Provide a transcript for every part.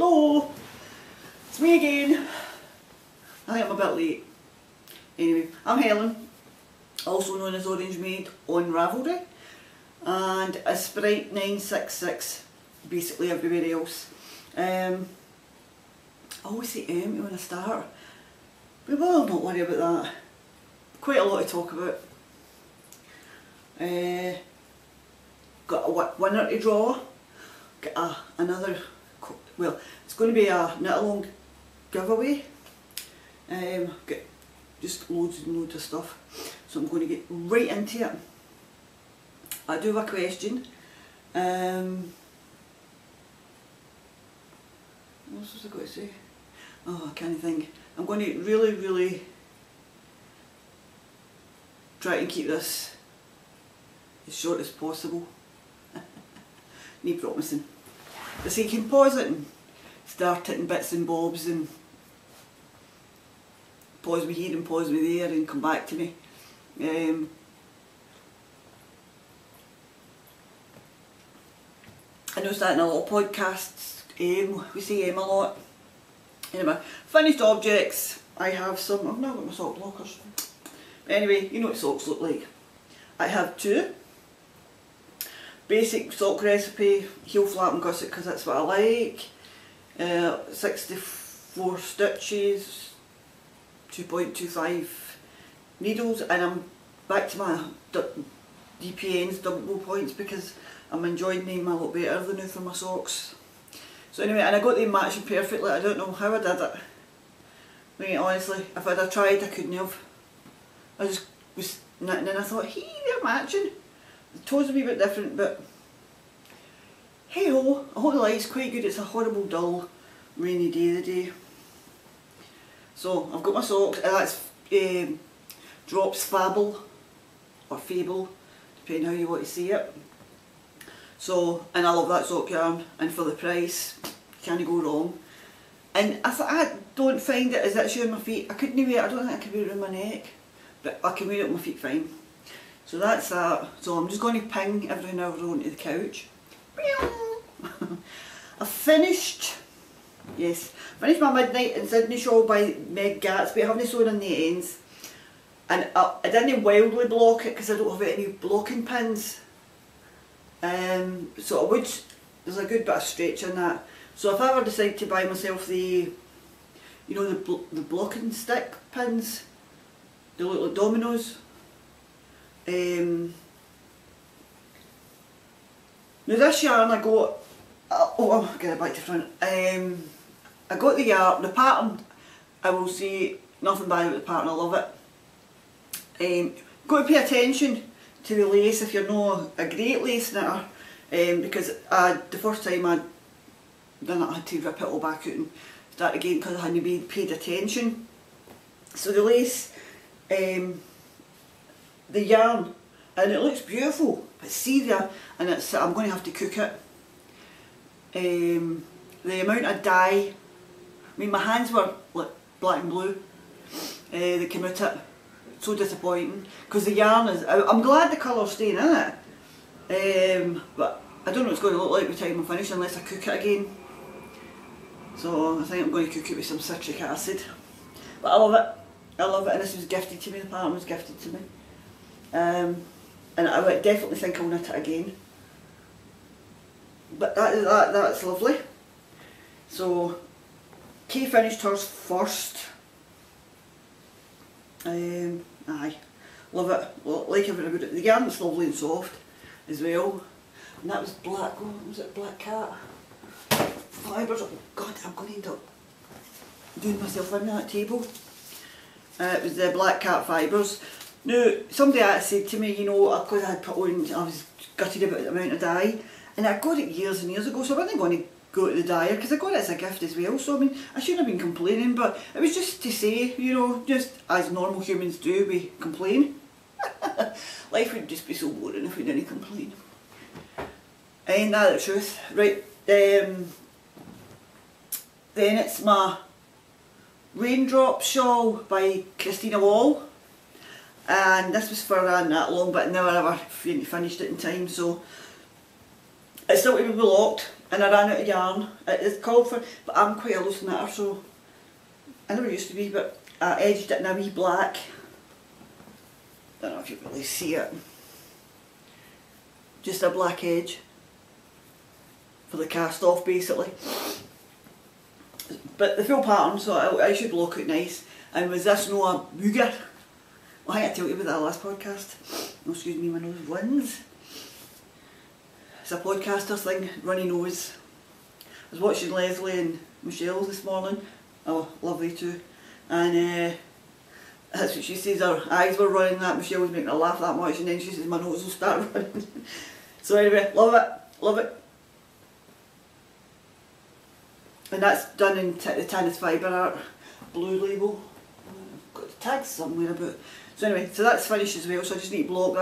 Hello, it's me again. I think I'm a bit late. Anyway, I'm Helen, also known as Orange Maid on Ravelry, and a Sprite 966 basically everywhere else. I always say empty when I start, but well, don't worry about that. Quite a lot to talk about. Got a winner to draw. Got another, well, it's going to be a knit along giveaway. Got just loads and loads of stuff, so I'm going to get right into it. I do have a question. What else was I going to say? Oh, I can't think. I'm going to really try and keep this as short as possible. No promising. So you can pause it and start it in bits and bobs and pause me here and pause me there and come back to me. I noticed that in a lot of podcasts, we say a lot. Anyway, finished objects. I have some, I've now got my sock blockers. Anyway, you know what socks look like. I have two. Basic sock recipe, heel flap and gusset because that's what I like. 64 stitches, 2.25 needles, and I'm back to my DPNs, double points, because I'm enjoying them a lot better than now for my socks. So anyway, and I got them matching perfectly. I don't know how I did it. I mean, honestly, if I'd have tried, I couldn't have. I just was knitting and I thought, hey, they're matching. The toes are a wee bit different, but hey ho, I hope the light's quite good. It's a horrible dull rainy day today. So I've got my socks, and that's Drops Fable or Fable, depending how you want to see it. So, and I love that sock yarn, and for the price, can't go wrong. And I don't find it as itchy on my feet. I couldn't wear it, I don't think I could wear it on my neck, but I can wear it on my feet fine. So that's that. So I'm just going to ping every now and then onto the couch. I finished my Midnight in Sydney shawl by Meg Gatsby. I haven't sewn in the ends, and I didn't wildly block it because I don't have any blocking pins. So I would, there's a good bit of stretch in that. So if I ever decide to buy myself the, you know, the blocking stick pins, they look like dominoes. Now this yarn I got, I'll get it back to front. I got the yarn, the pattern, I will say nothing bad about the pattern, I love it. Got to pay attention to the lace if you're not a great lace knitter, because the first time I done it I had to rip it all back out and start again because I hadn't paid attention. So the lace, the yarn, and it looks beautiful, but see there, and it's, I'm going to have to cook it. The amount of dye, I mean my hands were like black and blue, they came out it, so disappointing, because the yarn is, I'm glad the colour's staying in it, but I don't know what it's going to look like by the time I finish unless I cook it again. So I think I'm going to cook it with some citric acid, but I love it, and this was gifted to me, the pattern was gifted to me. And I would definitely think I'll knit it again. But that's lovely. So Kay finished hers first. Aye, love it. Like everything about it. The yarn's lovely and soft as well. And that was black. Oh, was it Black Cat? Fibres. Oh God, I'm going to end up doing myself in that table. It was the Black Cat fibres. Now, somebody said to me, you know, because I had put on, I was gutted about the amount of dye, and I got it years and years ago, so I wasn't going to go to the dyer, because I got it as a gift as well, so I mean, I shouldn't have been complaining, but it was just to say, you know, just as normal humans do, we complain. Life would just be so boring if we didn't complain. Ain't that the truth? Right, then it's my Raindrop shawl by Christina Wall. And this was for that long, but never ever finished it in time, so it's still to be blocked. and I ran out of yarn. It's called for, but I'm quite a loose knitter, so I never used to be, but I edged it in a wee black. Don't know if you can really see it. Just a black edge for the cast off basically. But the full pattern, so it should look nice. And was this no a booger? Well, I think I told you about that last podcast. Oh, excuse me, my nose runs. It's a podcaster thing, runny nose. I was watching Leslie and Michelle this morning. Oh, lovely too. And that's what she says, her eyes were running, that Michelle was making her laugh that much, and then she says my nose will start running. So anyway, love it, love it. And that's done in the Tanis Fibre Art blue label. I've got the tags somewhere about. So anyway, so that's finished as well, so I just need to block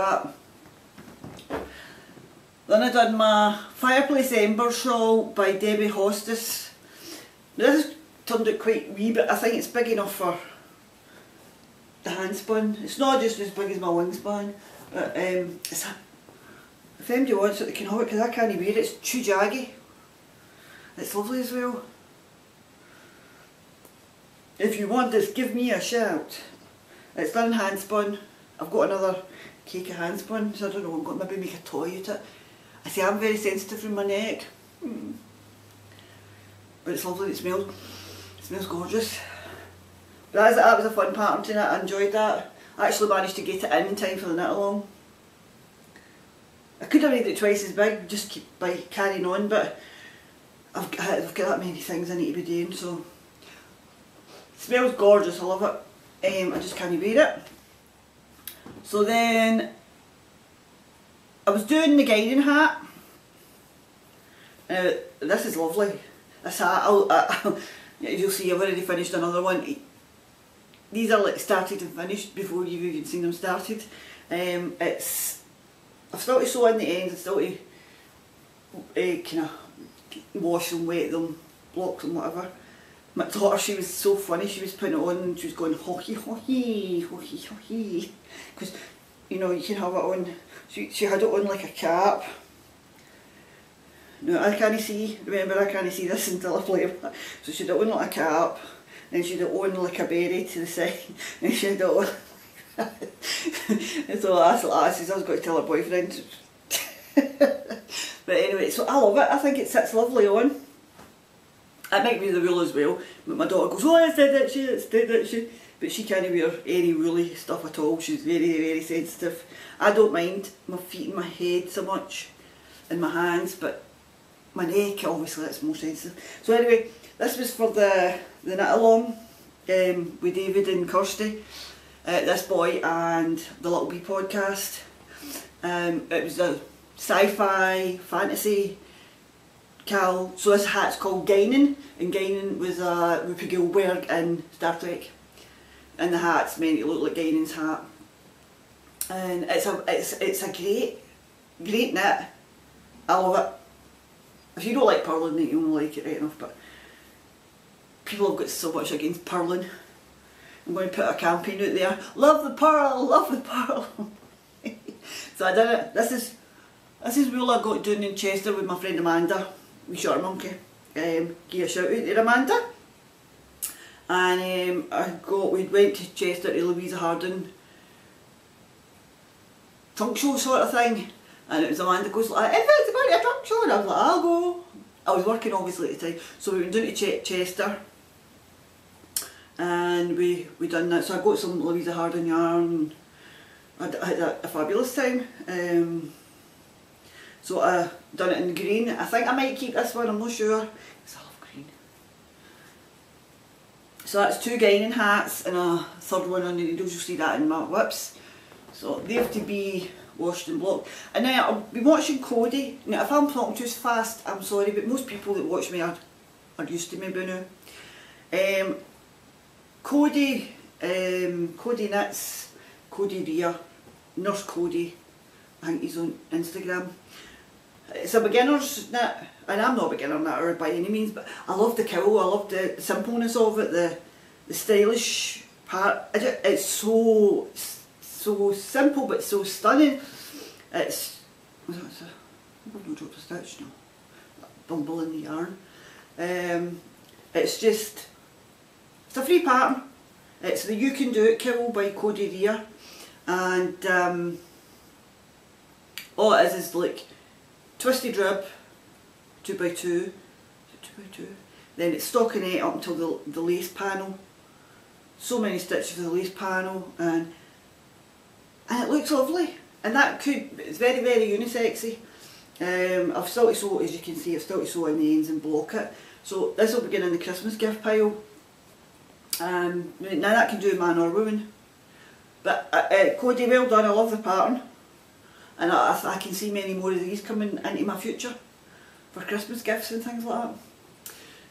that. Then I done my Fireplace Ember shawl by Debbie Hostis. This has turned out quite wee, but I think it's big enough for the hand spun. It's not just as big as my wing span, but it's a, if anybody wants it they can have it, because I can't wear it. It's too jaggy. It's lovely as well. If you want this, give me a shout. It's done hand spun. I've got another cake of hand spun, so I don't know, I'm going to maybe make a toy out of it. I say I'm very sensitive from my neck. But it's lovely, it smells gorgeous. But that was a fun pattern tonight, I enjoyed that. I actually managed to get it in time for the knit along. I could have made it twice as big, just keep by carrying on, but I've got that many things I need to be doing, so. It smells gorgeous, I love it. I just can't wear it. So then, I was doing the guiding hat. This is lovely. This hat, as you'll see, I've already finished another one. These are like started and finished before you've even seen them started. I've still to sew in the ends, I've still to kind of wash them, wet them, block them, whatever. My daughter, she was so funny, she was putting it on and she was going hockey, hockey, hockey, hockey. Because, you know, you can have it on, she had it on like a cap. No, I can't see, remember I can't see this until I play it. So she had it on like a cap, then she had it on like a berry to the side, and she had it on. And so I says I was going to tell her boyfriend. But anyway, so I love it, I think it sits lovely on. It might be the wool as well, but my daughter goes, oh, it's dead itchy, it's dead itchy. But she can't wear any woolly stuff at all, she's very, very sensitive. I don't mind my feet and my head so much, and my hands, but my neck, obviously, that's more sensitive. So anyway, this was for the knit along with David and Kirsty, this boy and the Little Bee podcast. It was a sci-fi, fantasy, Cal. So this hat's called Guinan, and Guinan was Whoopi Goldberg in Star Trek, and the hat's meant to look like Guinan's hat. And it's a great knit. I love it. If you don't like purling, then you won't like it right enough. But people have got so much against purling. I'm going to put a campaign out there. Love the purl, love the purl. So I did it. This is wool I got down in Chester with my friend Amanda. We shot a monkey. Give a shout out there, Amanda. And we went to Chester to Louisa Harding trunk show sort of thing, and it was Amanda goes like, if it's going to a trunk show, and I was like, I'll go. I was working obviously at the time, so we went down to Chester, and we done that. So I got some Louisa Harding yarn. I had a fabulous time. So I done it in green. I think I might keep this one, I'm not sure. Because I love green. So that's 2 Guinan hats and a third one on the needles. You'll see that in my whips. So they have to be washed and blocked. And now I'll be watching Cody. Now if I'm talking too fast, I'm sorry, but most people that watch me are used to me by now. Cody knits, Cody Rea, Nurse Cody, I think he's on Instagram. It's a beginner's knit, and I'm not a beginner knitter by any means, but I love the cowl, I love the simpleness of it, the stylish part. It's so simple but so stunning. I've no dropped a stitch now. bumble in the yarn. It's a free pattern. It's the You Can Do It Cowl by Cody Rea, and all it is like twisted rib, 2x2, then it's stockinette up until the lace panel. So many stitches for the lace panel, and it looks lovely. And it's very, very unisexy. I've still to sew, as you can see, I've still to sew in the ends and block it. So this will begin in the Christmas gift pile. Now that can do man or woman. But Cody, well done, I love the pattern. And I can see many more of these coming into my future for Christmas gifts and things like that.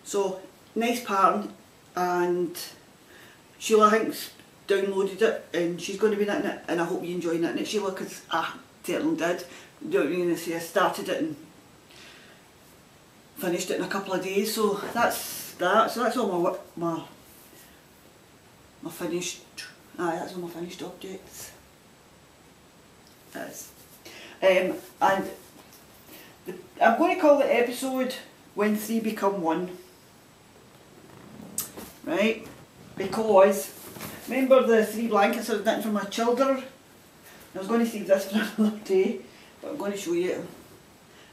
So, nice pattern, and Sheila, I think's downloaded it and she's going to be knitting it, and I hope you enjoy knitting it, Sheila, because I certainly did. You know what I mean? I started it and finished it in a couple of days, so that's that. So that's all my finished, that's all my finished objects. That's. And I'm going to call the episode When Three Become One. Right? Because, remember the 3 blankets I was knitting for my children? I was going to save this for another day, but I'm going to show you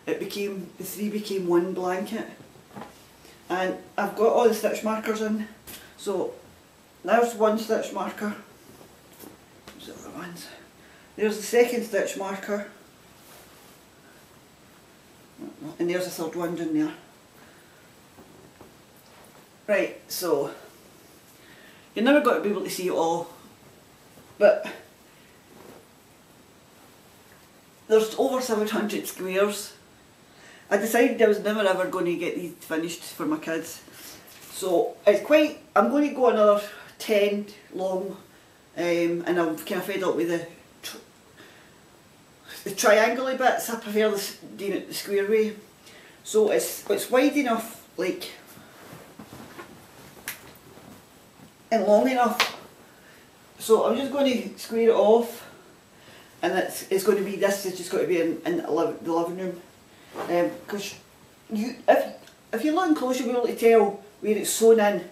it. The 3 became 1 blanket. And I've got all the stitch markers in. So, there's 1 stitch marker. Where's the other ones? There's the 2nd stitch marker. And there's the 3rd one down there. Right, so you're never going to be able to see it all, but there's over 700 squares. I decided I was never ever going to get these finished for my kids, so I'm going to go another 10 long, and I'm kind of fed up with the triangle bits. I prefer doing it the square way. So it's wide enough, like, and long enough. So I'm just going to square it off, and it's going to be, this is just going to be in the living room. Because if you're looking close, you'll be able to tell where it's sewn in.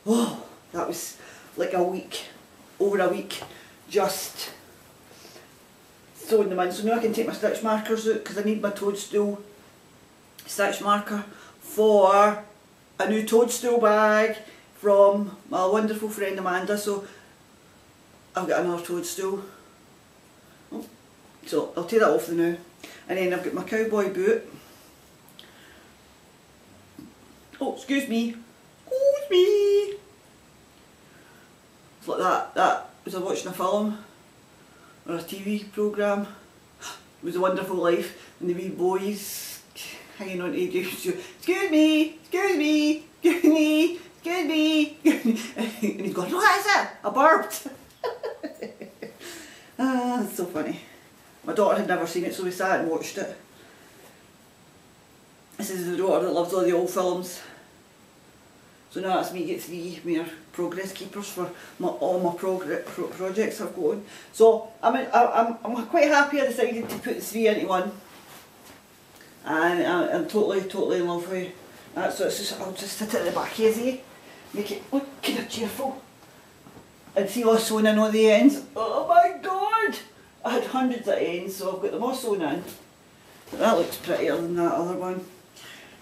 Oh, that was like over a week, just sewing them in. So now I can take my stitch markers out, because I need my toadstool stitch marker for a new toadstool bag from my wonderful friend Amanda. So I've got another toadstool. Oh, so I'll take that off now. And then I've got my cowboy boot. Oh, excuse me. Excuse me. It's like that was I watching a film or a TV programme. It was a Wonderful Life, and the wee boys hanging on to excuse me, excuse me, excuse me, excuse me, and he's going, what is it? I burped. That's so funny. My daughter had never seen it, so we sat and watched it. This is the daughter that loves all the old films. So now that's me get 3 more progress keepers for all my projects I've got on. So I'm quite happy I decided to put the 3 into 1. And I'm totally in love with it. So I'll just sit at the back easy, make it look kind of cheerful. And see all sewn in on the ends. Oh my god! I had hundreds of ends, so I've got them all sewn in. But that looks prettier than that other one.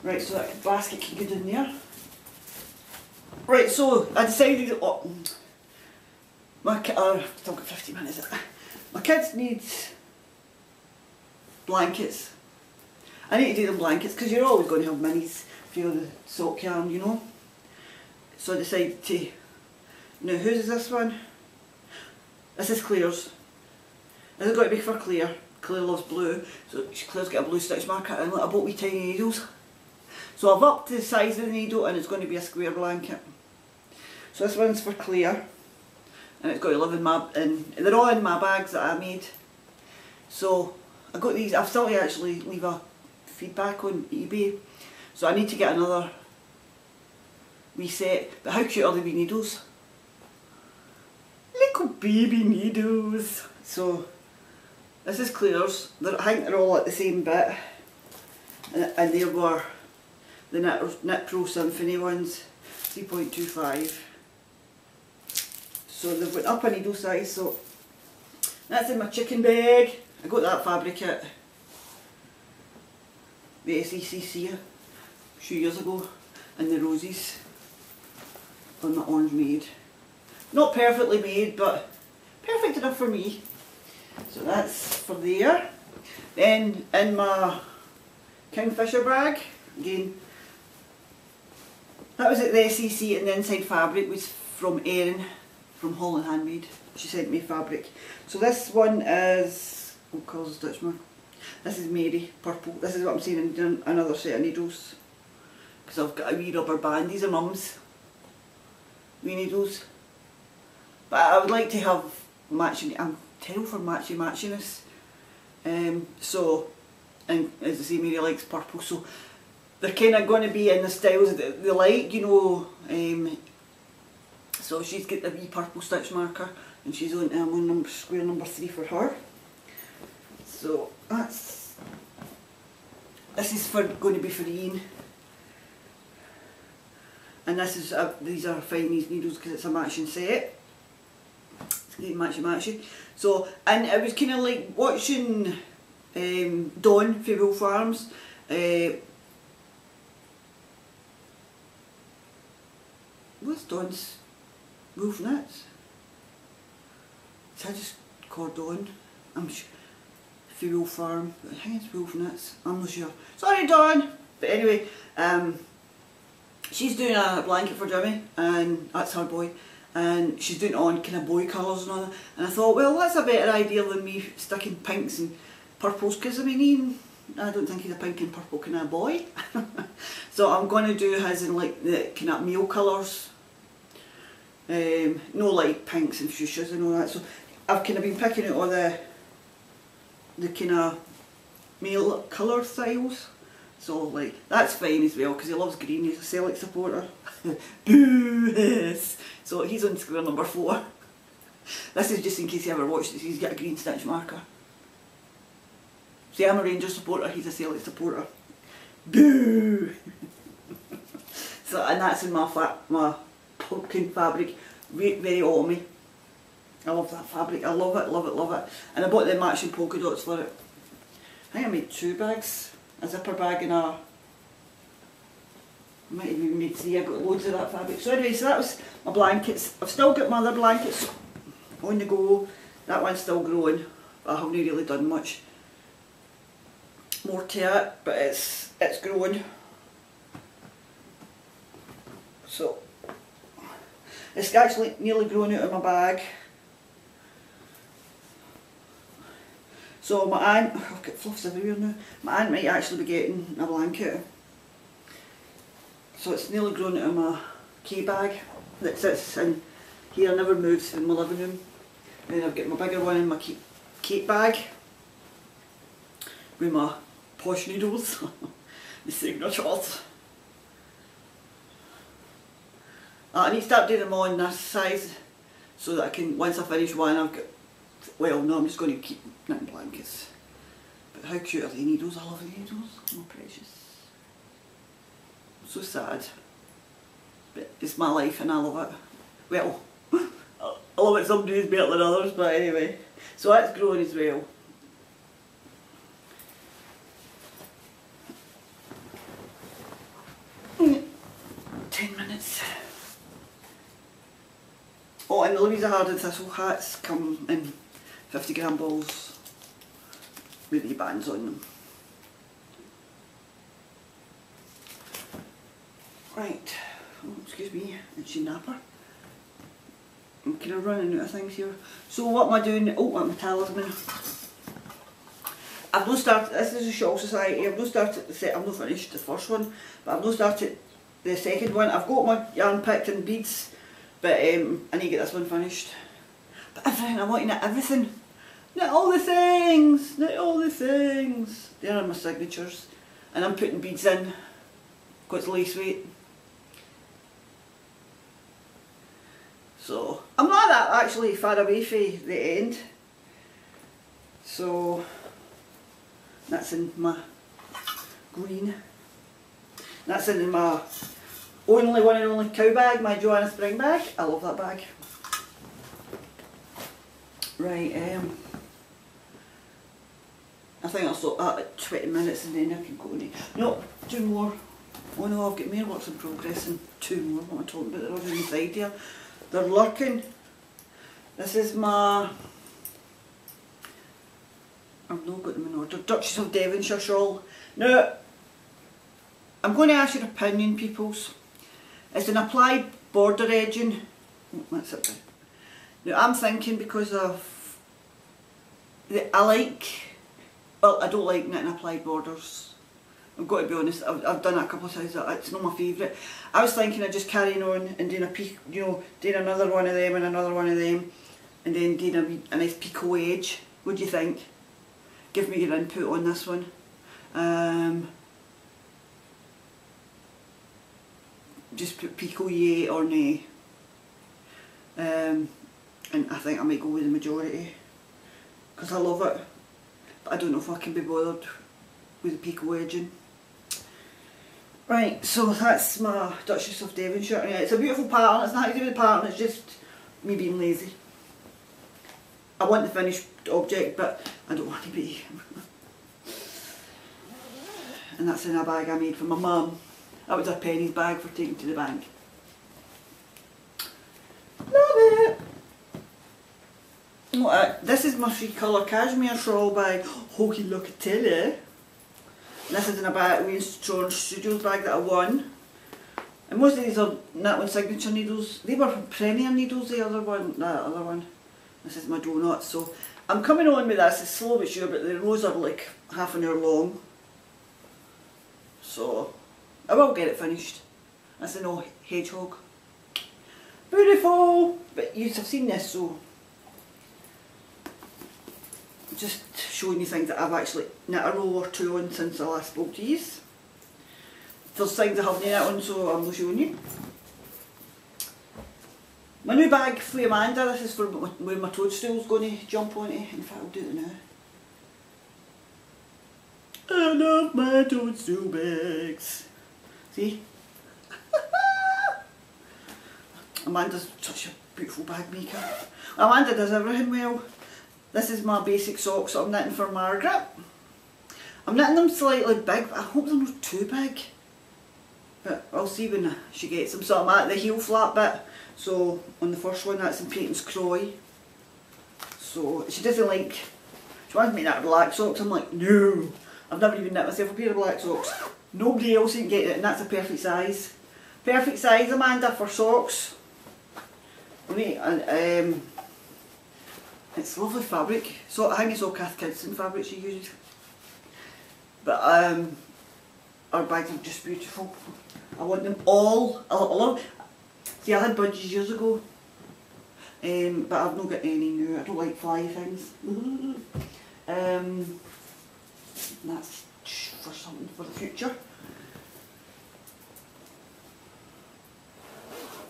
Right, so that basket can go in there. Right, so I decided, I've still got 50 minutes. My kids need blankets. I need to do them blankets, because you're always going to have minis for the sock yarn, you know. So I decided to, now whose is this one? This is Claire's. This has got to be for Claire. Claire loves blue, so Claire's got a blue stitch marker and I bought wee tiny needles. So I've upped the size of the needle, and it's going to be a square blanket. So this one's for Claire, and it's got to live in they're all in my bags that I made. So I got these. I've still to actually leave a feedback on eBay, so I need to get another wee set. But how cute are the wee needles? Little baby needles. So this is Claire's. I think they're all at the same bit, and they were the Knit Pro Symphony ones, 3.25. So they've went up a needle size, so that's in my chicken bag. I got that fabric at the SECC a few years ago, and the roses on my orange made. Not perfectly made, but perfect enough for me. So that's for there. Then in my Kingfisher bag, again, that was at the SEC, and the inside fabric was from Erin from Holland Handmade. She sent me fabric. So this one is, what colour is Dutchman? This is Mary, purple. This is what I'm saying, in another set of needles. Because I've got a wee rubber band. These are Mum's wee needles. But I would like to have matching. I'm terrible for matchiness. So, and as I say, Mary likes purple, so they're kind of going to be in the styles that they like, you know. So she's got the wee purple stitch marker, and she's on square number 3 for her. So this is going to be for Ian, and this is these are fine, these needles, because it's a matching set. It's getting matchy. So, and it was kind of like watching Dawn from Wool Farms. What's Dawn's Wolf Knits? So I just called Dawn. I'm sure. For Wool Farm, I think it's Wolf Knits, I'm not sure. Sorry Dawn! But anyway, she's doing a blanket for Jimmy, and that's her boy, and she's doing it on kind of boy colours and all that, and I thought, well, that's a better idea than me sticking pinks and purples, because I mean, Ian, I don't think he's a pink and purple kind of boy. So I'm going to do his in like the kind of male colours, no like pinks and fuchsias and all that. So I've kind of been picking out all the kind of male colour styles, so like that's fine as well, because he loves green. He's a Celtic supporter. Boo! So he's on square number 4. This is just in case you ever watched this. He's got a green stitch marker. See, I'm a Rangers supporter, he's a Celtic supporter. Boo! So, and that's in my pumpkin fabric, very autumny. I love that fabric, I love it. And I bought the matching polka dots for it. I think I made 2 bags, a zipper bag and I might have even made 3, I got loads of that fabric. So anyway, so that was my blankets. I've still got my other blankets on the go. That one's still growing, but I haven't really done much more to it, but it's growing. So, it's actually nearly grown out of my bag. So my aunt, I've got fluffs everywhere now, my aunt might actually be getting a blanket. So it's nearly grown out of my key bag that sits in here, never moves in my living room. And then I've got my bigger one in my cake bag with my posh needles, the signatures. I need to start doing them on this size so that I can, once I finish one, I've got, well no, I'm just going to keep knitting blankets. But how cute are the needles? I love the needles, oh precious. So sad. But it's my life and I love it. Well, I love it some days better than others, but anyway. So that's growing as well. Oh, and the Louisa Harding Thistle hats come in 50g balls with the bands on them. Right, oh, excuse me, it's your napper. I'm kind of running out of things here. So what am I doing? Oh, I'm a talisman. I've not started, this is a Shawl Society, I've not started the set, I've not finished the first one, but I've not started the second one. I've got my yarn picked and beads, but I need to get this one finished. But everything, I want to knit everything. Knit all the things, knit all the things. There are my signatures. And I'm putting beads in, got it's lace weight. So, I'm not that actually far away from the end. So, that's in my green. That's in my only one and only cow bag, my Joanna Spring bag. I love that bag. Right, I think I'll stop that at 20 minutes and then I can go in. No, 2 more. Oh no, I've got more works in progress and 2 more. What am I talking about? They're all inside here. They're lurking. This is my... I've not got them in order. Duchess of Devonshire shawl. Now, I'm going to ask your opinion, peoples. It's an applied border edging. That's it. Now, I'm thinking because of... I like... Well, I don't like knitting applied borders. I've got to be honest, I've done it a couple of times, it's not my favourite. I was thinking of just carrying on and doing a peak, you know, doing another one of them and another one of them, and then doing a nice picot edge. What do you think? Give me your input on this one. Just put picot yay or nay. And I think I might go with the majority, because I love it, but I don't know if I can be bothered with the picot edging. Right, so that's my Duchess of Devonshire. Yeah, it's a beautiful pattern, it's nothing to do with the pattern, it's just me being lazy. I want the finished object, but I don't want to be. And that's in a bag I made for my mum. That was her pennies bag for taking to the bank. Love it! This is my 3-colour cashmere shawl bag. Holy Locatelli. This is in a bag, Winston Studios bag that I won. And most of these are Knitwin Signature needles. They were from Premier needles, the other one, that other one. This is my donut. So I'm coming on with this, it's slow but sure, but the rows are like half an hour long. So I will get it finished. That's an old hedgehog. Beautiful! But you have seen this, so just showing you things that I've actually knit a row or 2 on since I last spoke to you. There's things I haven't knit on, so I'm not showing you. My new bag for Amanda, this is for where my toadstool's going to jump onto. In fact, I'll do it now. I love my toadstool bags. See? Amanda's such a beautiful bag maker. Amanda does everything well. This is my basic socks that I'm knitting for Margaret. I'm knitting them slightly big, but I hope they're not too big. But I'll see when she gets them. So I'm at the heel flap bit. So on the first one, that's in Peyton's Croy. So she doesn't like, she wants me to knit black socks. I'm like, no, I've never even knit myself a pair of black socks. Nobody else can get it, and that's a perfect size. Perfect size, Amanda, for socks. And it's lovely fabric. So I think it's all Kath Kidston fabric she uses. But our bags are just beautiful. I want them all. I love. See, I had budgies years ago, but I've not got any new. I don't like fly things. That's for something for the future.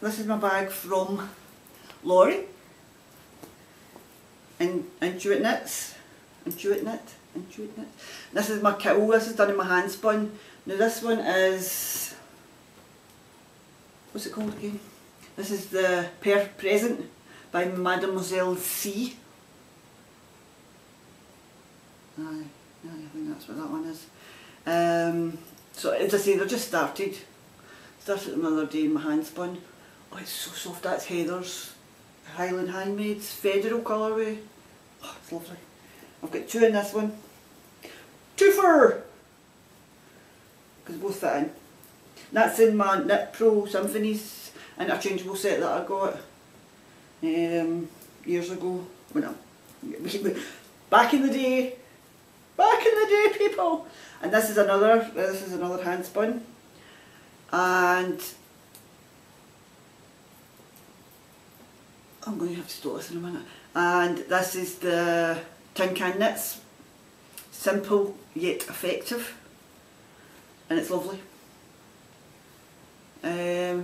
This is my bag from Laurie. Intuit Knits. Intuit Knit. This is my kittle. This is done in my hand spun. Now this one is, what's it called again? This is the Present by Mademoiselle C. Aye, I think that's what that one is. So as I say, they're just started. Started them the other day in my hand spun. Oh, it's so soft. That's Heather's Highland Handmaids Federal colourway. Oh, it's lovely. I've got 2 in this one. 2 for, because both fit in. That's in my Knit Pro Symphonies interchangeable set that I got years ago. Back in the day, people. And this is another hand spun. And I'm going to have to stop this in a minute. And this is the Tin Can Knits. Simple yet effective. And it's lovely.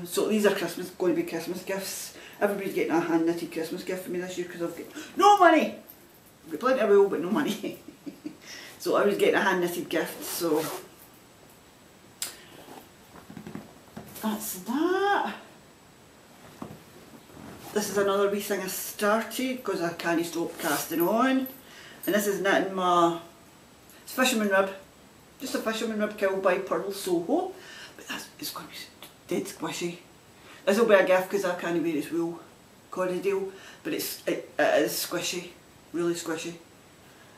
So these are going to be Christmas gifts. Everybody's getting a hand knitted Christmas gift for me this year because I've got no money. I've got plenty of wool but no money. So I was getting a hand knitted gift, so that's that. This is another wee thing I started because I can't stop casting on. And this is knitting my, it's fisherman rib. Just a fisherman rib kill by Pearl Soho. But it's going to be dead squishy. This will be a gift because I can't wear its wool Corriedale. But it is squishy, really squishy.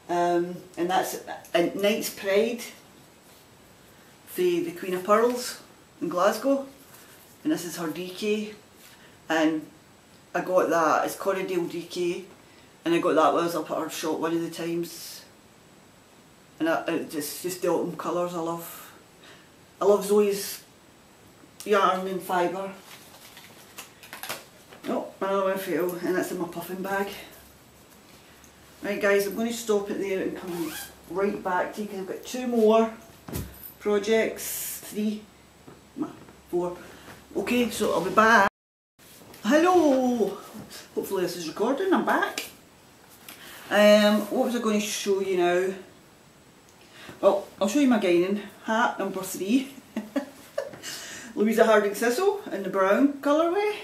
And that's Knight's Pride for the Queen of Pearls in Glasgow. And this is her DK. And I got that, it's Corriedale DK. And I got that when I was up at her shop one of the times. And it's just the autumn colours I love. I love Zoe's yarn and fibre. Oh, another one fell, and that's in my puffing bag. Right guys, I'm going to stop it there and come right back to you because I've got 2 more projects, 3, 4. Okay, so I'll be back. Hello! Hopefully this is recording, I'm back. What was I going to show you now? Well, I'll show you my Guinan hat number 3. Louisa Harding Sissel in the brown colourway.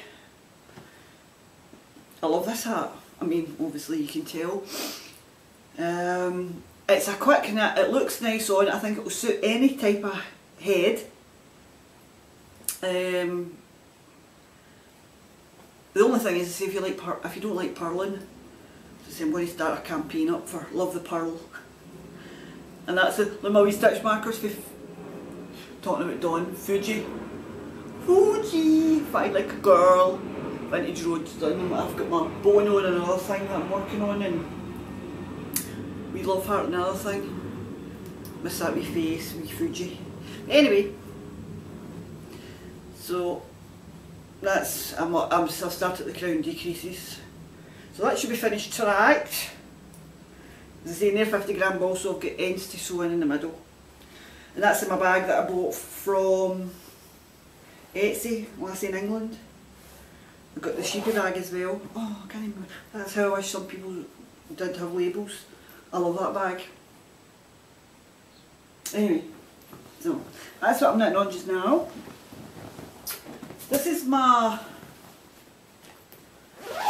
I love this hat. I mean, obviously you can tell. It's a quick knit, it looks nice on, I think it will suit any type of head. The only thing is, if you don't like purling, so I'm going to start a campaign up for Love the Purl. And that's my wee stitch markers for talking about Dawn. Fuji, Fight Like a Girl, Vintage Roads done. I've got my Bono and another thing that I'm working on, and We Love Heart another thing. Miss that wee face, wee Fuji. But anyway, so that's I've started the crown decreases. So that should be finished tonight. As I say, near 50 gram ball, so I've got ends to sew in the middle. And that's in my bag that I bought from Etsy last in England. I've got the sheepy bag as well. Oh, I can't even, that's how I wish some people did have labels. I love that bag. Anyway, so that's what I'm knitting on just now. This is my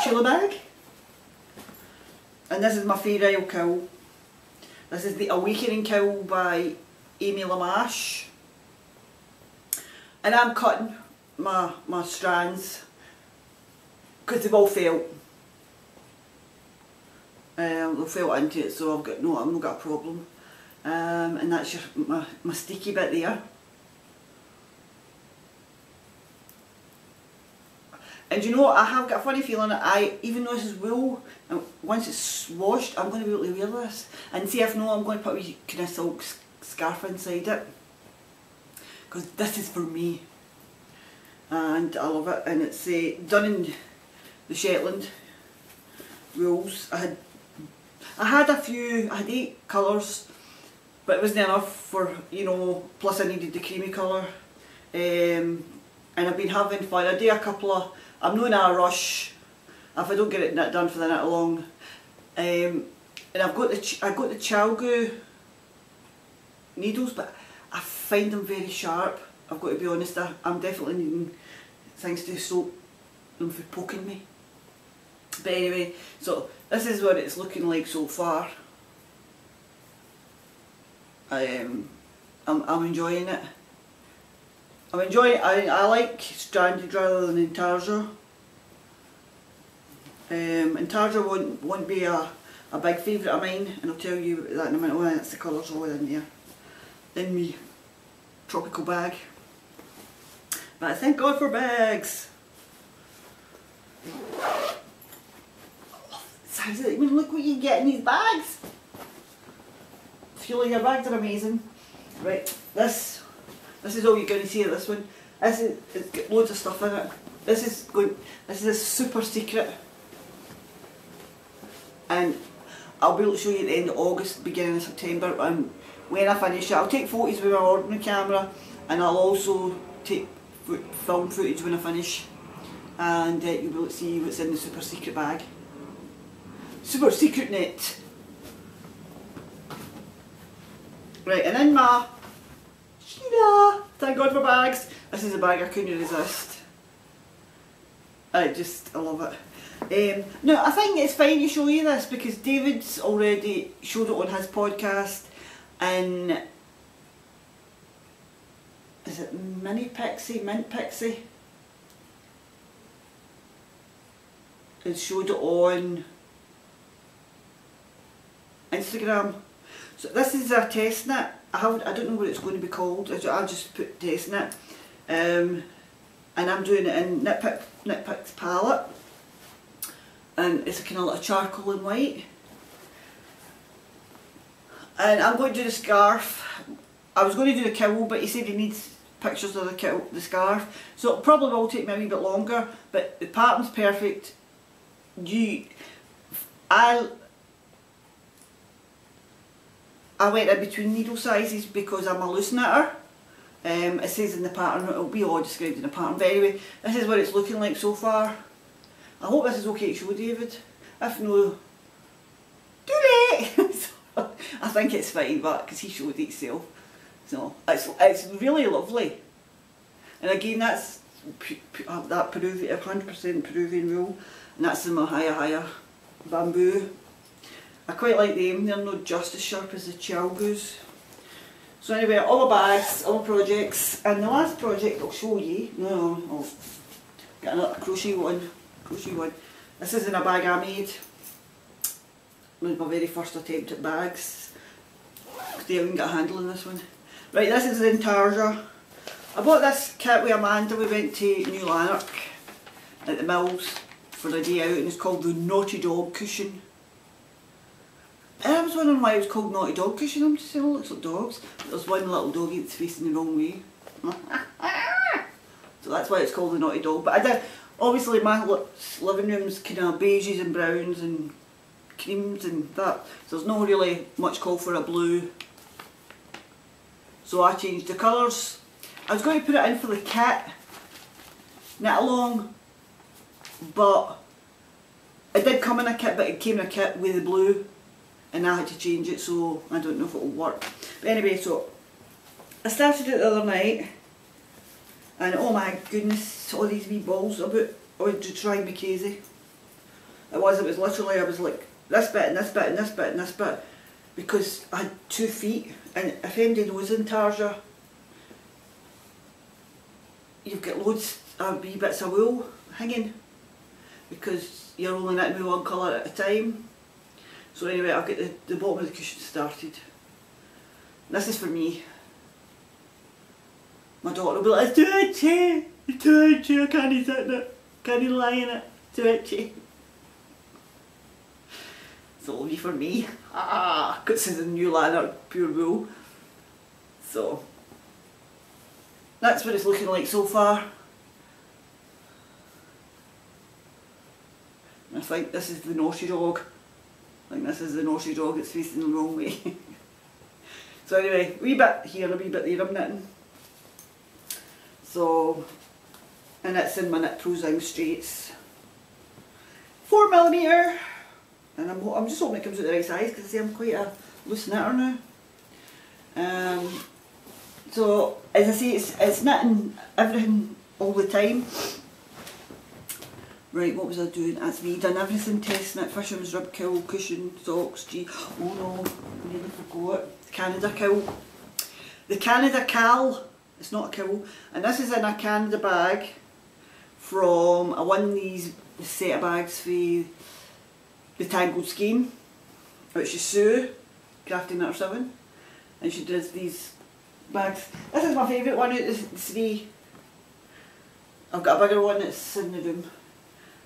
Sheila bag. And this is my Fair Isle Cowl. This is the Awakening Cowl by Amy Lamache. And I'm cutting my strands because they've all felt. They've felt into it, so I've not got a problem. And that's my sticky bit there. And you know what, I have got a funny feeling that even though this is wool, once it's washed, I'm going to be able to wear this. And see if not, I'm going to put a wee kind of silk scarf inside it. Because this is for me. And I love it. And it's done in the Shetland wools. I had 8 colours, but it wasn't enough for, you know, plus I needed the creamy colour. And I've been having fun. I do a couple of, I'm not in a rush if I don't get it done for the knit along. And I've got the Chalgu needles, but I find them very sharp. I've got to be honest, I'm definitely needing things to stop them from poking me. But anyway, so this is what it's looking like so far. I'm enjoying it. I'm enjoying it. I like stranded rather than intarsia. Intarsia won't be a big favourite of mine, and I'll tell you that in a minute. Oh, that's the colours all in there. In me tropical bag. But thank God for bags. I mean, look what you get in these bags. I feel like your bags are amazing. Right, this is all you're going to see of this one. It's got loads of stuff in it. This is a super secret. And I'll be able to show you at the end of August, beginning of September, and when I finish it. I'll take photos with my ordinary camera, and I'll also take film footage when I finish, and you'll be able to see what's in the super secret bag. Super secret knit. Right, and in my Sheena! Thank God for bags. This is a bag I couldn't resist. I love it. Now I think it's fine to show you this because David's already showed it on his podcast, and is it Mint Pixie? It showed it on Instagram. So this is a test knit. I don't know what it's going to be called. I'll just put test knit. And I'm doing it in Knitpicks palette. And it's a kind of like a charcoal and white. And I'm going to do the scarf. I was going to do the cowl, but he said he needs pictures of the scarf. So it probably will take me a wee bit longer, but the pattern's perfect. I went in between needle sizes because I'm a loose knitter. It says in the pattern, it'll be all described in the pattern, but anyway, this is what it's looking like so far. I hope this is okay to show David. If no, too late! I think it's fine, but because he showed it himself. So it's really lovely. And again, that's that Peruvian, 100% Peruvian wool, and that's the Mahaya bamboo. I quite like them, they're not just as sharp as the Chalgus. So anyway, all the bags, all the projects, and the last project I'll show you, I'll get another crochet one. This isn't a bag I made. It was my very first attempt at bags. They haven't got a handle on this one. Right, this is in Tarja. I bought this kit with Amanda. We went to New Lanark at the Mills for a day out, and it's called the Naughty Dog Cushion. And I was wondering why it was called Naughty Dog Cushion. I'm just saying, it looks like dogs. But there's one little doggy that's facing the wrong way. So that's why it's called the Naughty Dog. But I did, obviously my living room's kind of beiges and browns and creams and that. So there's not really much call for a blue. So I changed the colours. I was going to put it in for the kit, knit along, but it did come in a kit, but it came in a kit with the blue, and I had to change it, so I don't know if it will work. But anyway, so I started it the other night, and oh my goodness, all these wee balls about to drive me crazy. It was literally, I was like this bit and this bit and this bit and this bit, because I had 2 feet, and if anybody knows in Tarja, you've got loads of wee bits of wool hanging, because you're only knitting with one colour at a time. So anyway, I'll get the bottom of the cushion started. This is for me. My daughter will be like, it's too itchy, I can't sit in it, can't lie in it, too itchy. So it'll be for me. Because this is a New Lanark pure wool. So that's what it's looking like so far. I think this is the naughty dog. I think this is the naughty dog that's facing the wrong way. So anyway, a wee bit here and a wee bit there I'm knitting. So, and it's in my Knit Pro Zing Straights. 4mm, and I'm just hoping it comes out the right size, because I'm quite a loose knitter now. So as I say, it's knitting everything all the time. Right, what was I doing? That's me, done everything, test knit, fisherman's rib cowl, cushion, socks, oh no, I nearly forgot. Canada cowl. The Canada cowl, it's not a cowl, and this is in a Canada bag from, I won these set of bags for the Tangled Skein, which is Sue, Crafty Knitter 7, and she does these bags. This is my favourite one out of the 3. I've got a bigger one that's in the room.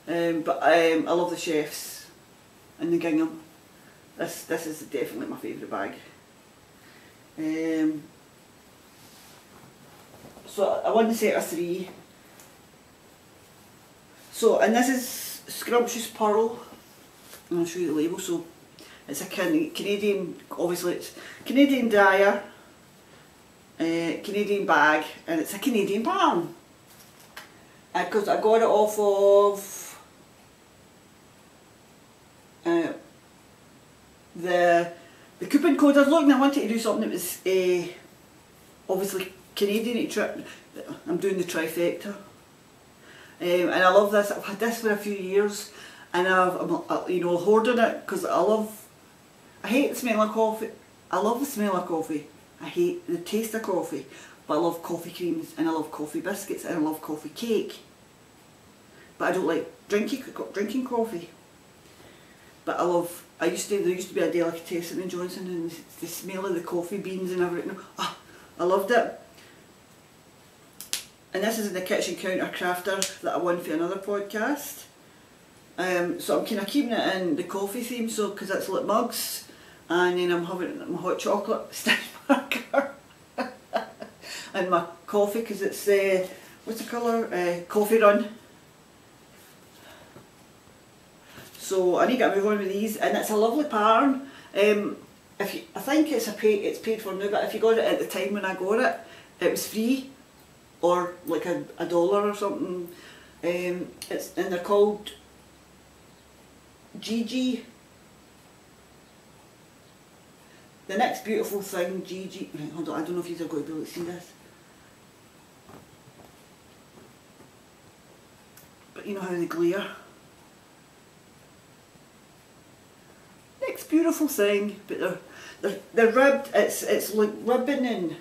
But I love the Chefs and the gingham. This is definitely my favourite bag. So I won the set of 3. So, and this is Scrumptious Pearl, and I'll show you the label. So it's a Canadian, obviously it's Canadian dyer, Canadian bag, and it's a Canadian pattern. Because I got it off of the coupon code. I was looking, I wanted to do something that was obviously Canadian trip. I'm doing the trifecta. And I love this. I've had this for a few years, and I'm you know, hoarding it because I hate the smell of coffee. I love the smell of coffee. I hate the taste of coffee, but I love coffee creams, and I love coffee biscuits, and I love coffee cake. But I don't like drinking coffee. But there used to be a delicatessen in Johnson, and the smell of the coffee beans and everything. Oh, I loved it. And this is in the kitchen counter crafter that I won for another podcast. So I'm kind of keeping it in the coffee theme, so because it's like mugs, and then I'm having my hot chocolate stick marker, and my coffee because it's what's the colour? Coffee Run. So I need to get a move on with these, and it's a lovely pattern. I think it's paid for now, but if you got it at the time when I got it, it was free, or like $1 or something. And they're called Gigi. The Next Beautiful Thing, Gigi. Right, hold on, I don't know if you're going to be able to see this. But you know how they glare. Next Beautiful Thing, but they're ribbed. It's like ribbon and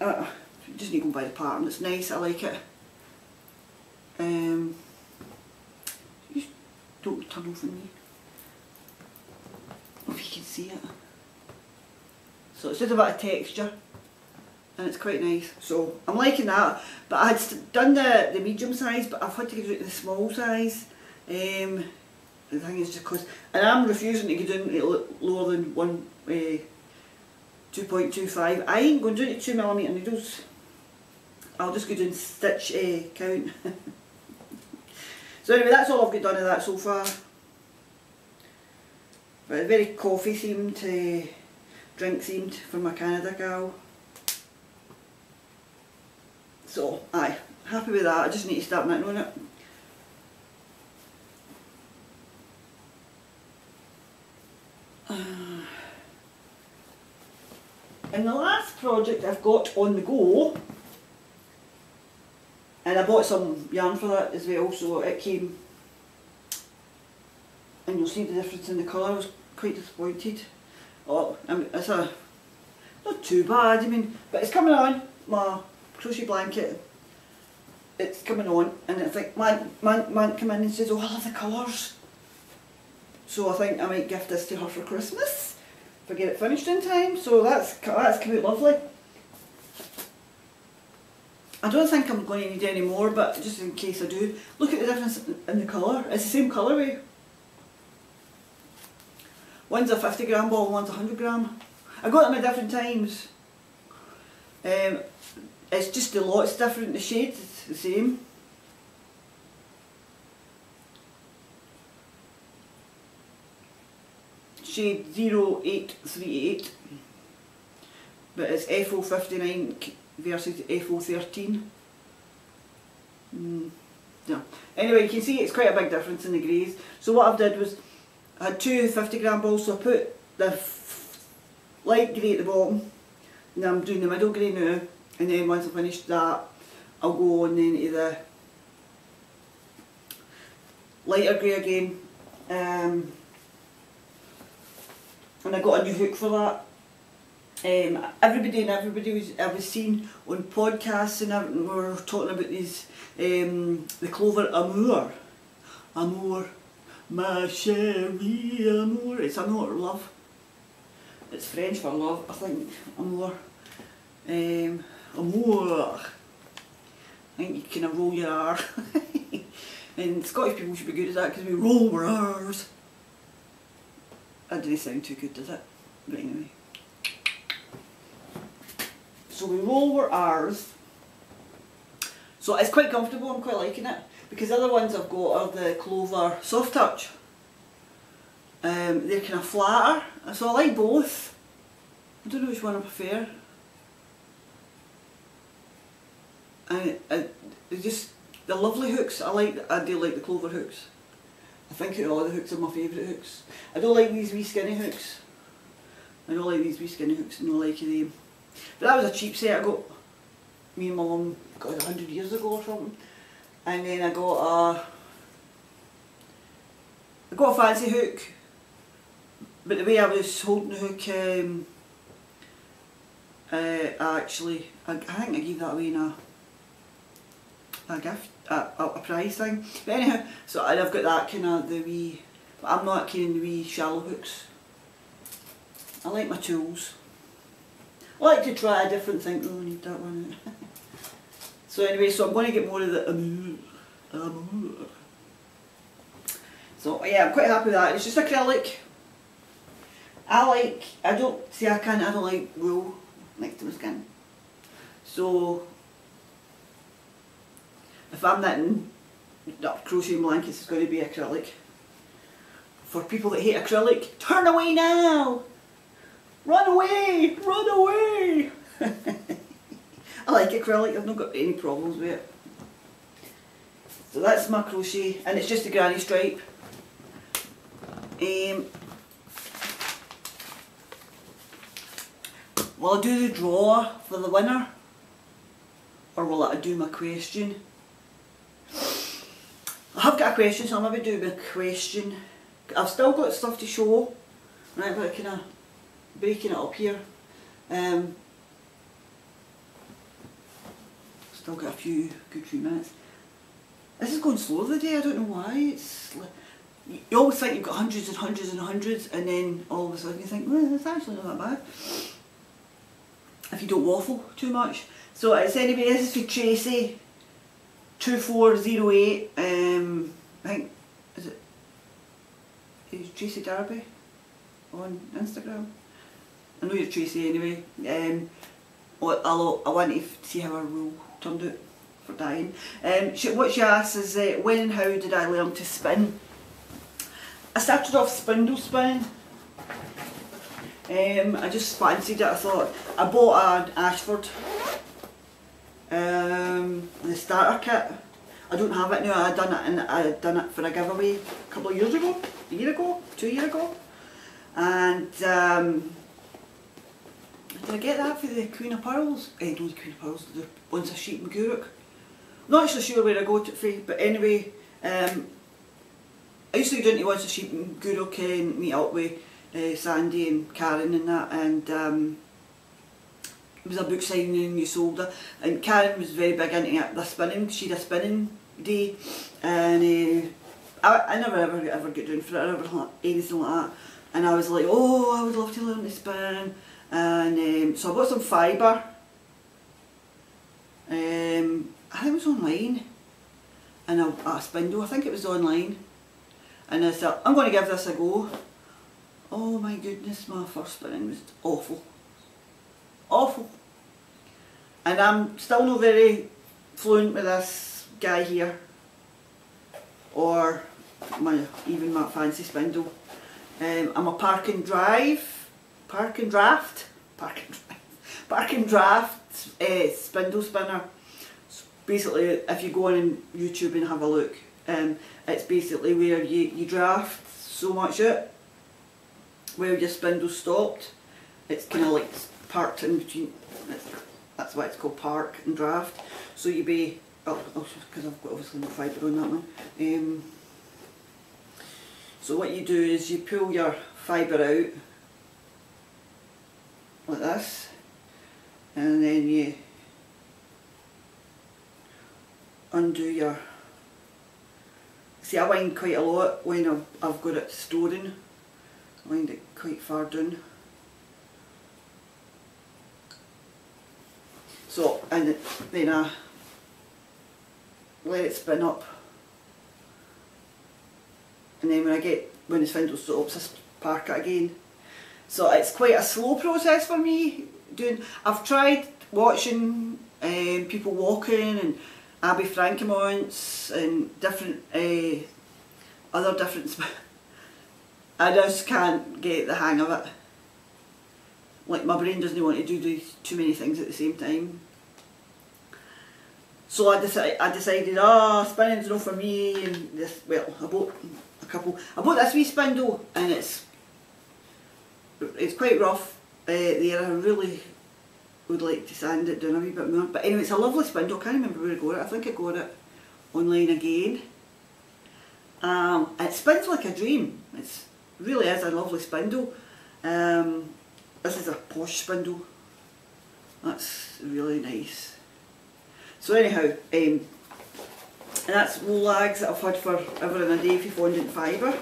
you just need to go by the pattern. It's nice. I like it. Just don't turn off on me. If you can see it. So it's just a bit of texture, and it's quite nice. So I'm liking that. But I had done the medium size, but I've had to go to the small size. The thing is just because, and I'm refusing to go down to lower than 2.25. I ain't going down to 2mm needles. I'll just go down stitch count. So anyway, that's all I've got done of that so far. But it's very coffee themed, drink themed for my Canada gal. So aye, happy with that. I just need to start knitting on it. And the last project I've got on the go, and I bought some yarn for that as well, so it came, and you'll see the difference in the colour. I was quite disappointed. Oh, it's not too bad, I mean, but it's coming on, my crochet blanket, it's coming on, and it's like, man came in and says, oh, I love the colours. So I think I might gift this to her for Christmas, if I get it finished in time, so that's come out lovely. I don't think I'm going to need any more, but just in case I do, look at the difference in the colour. It's the same colourway. One's a 50g ball and one's a 100g. I got them at different times. It's just the lot's different, the shades is the same. Shade 0838, but it's FO59 versus FO13. Yeah. Anyway, you can see it's quite a big difference in the greys. So what I've did was, I had two 50g balls, so I put the light grey at the bottom, and I'm doing the middle grey now, and then once I've finished that, I'll go on then to the lighter grey again. And I got a new hook for that. Everybody I was seen on podcasts and everything were talking about these, the Clover Amour. Amour, ma chérie amour. It's amour, love. It's French for love, I think. Amour. Amour. I think you kind of roll your R. And Scottish people should be good at that because we roll our R's. That doesn't sound too good, does it? But anyway. So we roll our R's. So it's quite comfortable, I'm quite liking it. Because the other ones I've got are the Clover Soft Touch. They're kind of flatter, so I like both. I don't know which one I prefer. And they're lovely hooks. I do like the Clover hooks. I think all the hooks are my favourite hooks. I don't like these wee skinny hooks. I don't like these wee skinny hooks, no like them. But that was a cheap set I got. Me and my mum got it 100 years ago or something. And then I got a fancy hook. But the way I was holding the hook, I think I gave that away in a gift, a prize thing. But anyhow, so I've got that kind of the wee, but I'm not keen on the wee shallow hooks. I like my tools. I like to try a different thing. Oh, I need that one. So anyway, so I'm going to get more of the So yeah, I'm quite happy with that. It's just acrylic. I don't like wool next to my skin. So if I'm knitting crocheting blankets, it's going to be acrylic. For people that hate acrylic, turn away now! Run away! Run away! I like acrylic, I've not got any problems with it. So that's my crochet, and it's just a granny stripe. Will I do the draw for the winner? Or will I do my question? I have got a question, so I'll maybe do my question. I've still got stuff to show, right, but kind of breaking it up here. Still got a good few minutes. This is going slow today, I don't know why. It's like, you always think you've got hundreds and hundreds and hundreds, and then all of a sudden you think, well, it's actually not that bad. If you don't waffle too much. So it's anyway, this is for Tracy 2408. I think, is Tracy Darby on Instagram? I know you're Tracy anyway. I want to see how our wool turned out for dyeing. What she asks is, when and how did I learn to spin? I started off spindle spinning. I just fancied it. I thought, I bought an Ashford, the starter kit. I don't have it now. I had done it for a giveaway a couple of years ago, a year ago, 2 years ago, and did I get that for the Queen of Pearls? No, the Queen of Pearls, the Once a Sheep in Gourock. Not actually sure where I got it from, but anyway, I used to go down to Once a Sheep in Gourock and meet up with Sandy and Karen and that, and it was a book signing and you sold it, and Karen was very big into it, the spinning. She had a spinning day, and I never ever get down for it or ever anything like that, and I was like, oh, I would love to learn to spin, and so I bought some fibre. I think it was online, and a spindle, I think it was online, and I said, I'm going to give this a go. Oh my goodness, my first spinning was awful. Awful. And I'm still not very fluent with this guy here, or even my fancy spindle. I'm a park and draft spindle spinner. So basically, if you go on YouTube and have a look, it's basically where you draft so much out, where your spindle stopped. It's kind of like parked in between. That's why it's called park and draft. So you be, because I've got obviously no fibre on that one. So what you do is you pull your fibre out like this, and then you undo your. See, I wind quite a lot when I've got it storing. I wind it quite far down. So, and then I let it spin up, and then when the spindle stops, I park it again. So it's quite a slow process for me doing. I've tried watching people walking and Abby Frankemonts and different other different. I just can't get the hang of it. Like, my brain doesn't want to do too many things at the same time. So I decided, spinning's not for me, and this, well, I bought this wee spindle, and it's quite rough. They're a really would like to sand it down a wee bit more. But anyway, it's a lovely spindle. I can't remember where I got it. I think I got it online again. And it spins like a dream. It really is a lovely spindle. This is a posh spindle. That's really nice. So anyhow, and that's wool lags that I've had for ever and a day for fondant fibre.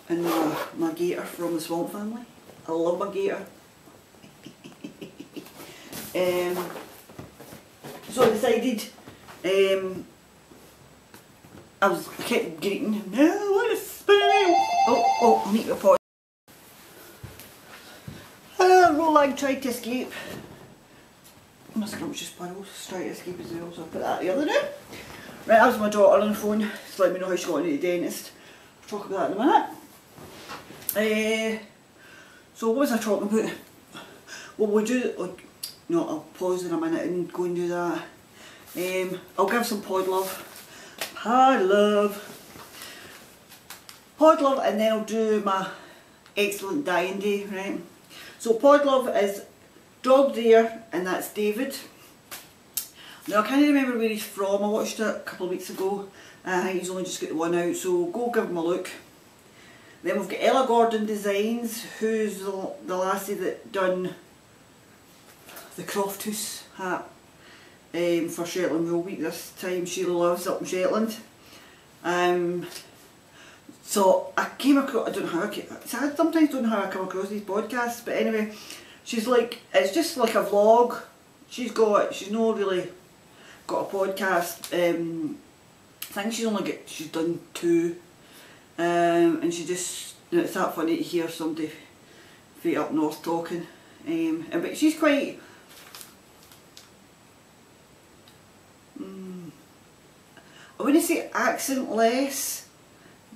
And my gator from the Swamp Family. I love my gator. So I decided, I kept greeting him, no, what is spinning? Oh, I need to pause. Rolag tried to escape. My scrumptious puddles tried to escape as well, so I put that the other now. Right, that was my daughter on the phone, to let me know how she got into the dentist. We'll talk about that in a minute. So what was I talking about? Well, we'll do, no, I'll pause in a minute and go and do that. I'll give some pod love, and then I'll do my excellent dying day, right? So pod love is Dog Dare, and that's David. Now I can't remember where he's from. I watched it a couple of weeks ago. I think he's only just got the one out, so go give him a look. Then we've got Ella Gordon Designs, who's the lassie that done the Croft House hat for Shetland Wool Week this time. She lives up in Shetland. So I came across, I don't know how I sometimes don't know how I come across these podcasts, but anyway, she's like, it's just like a vlog. She's not really got a podcast. I think she's done 2. And she just, it's that funny to hear somebody from up north talking. But she's quite, I wouldn't say accentless,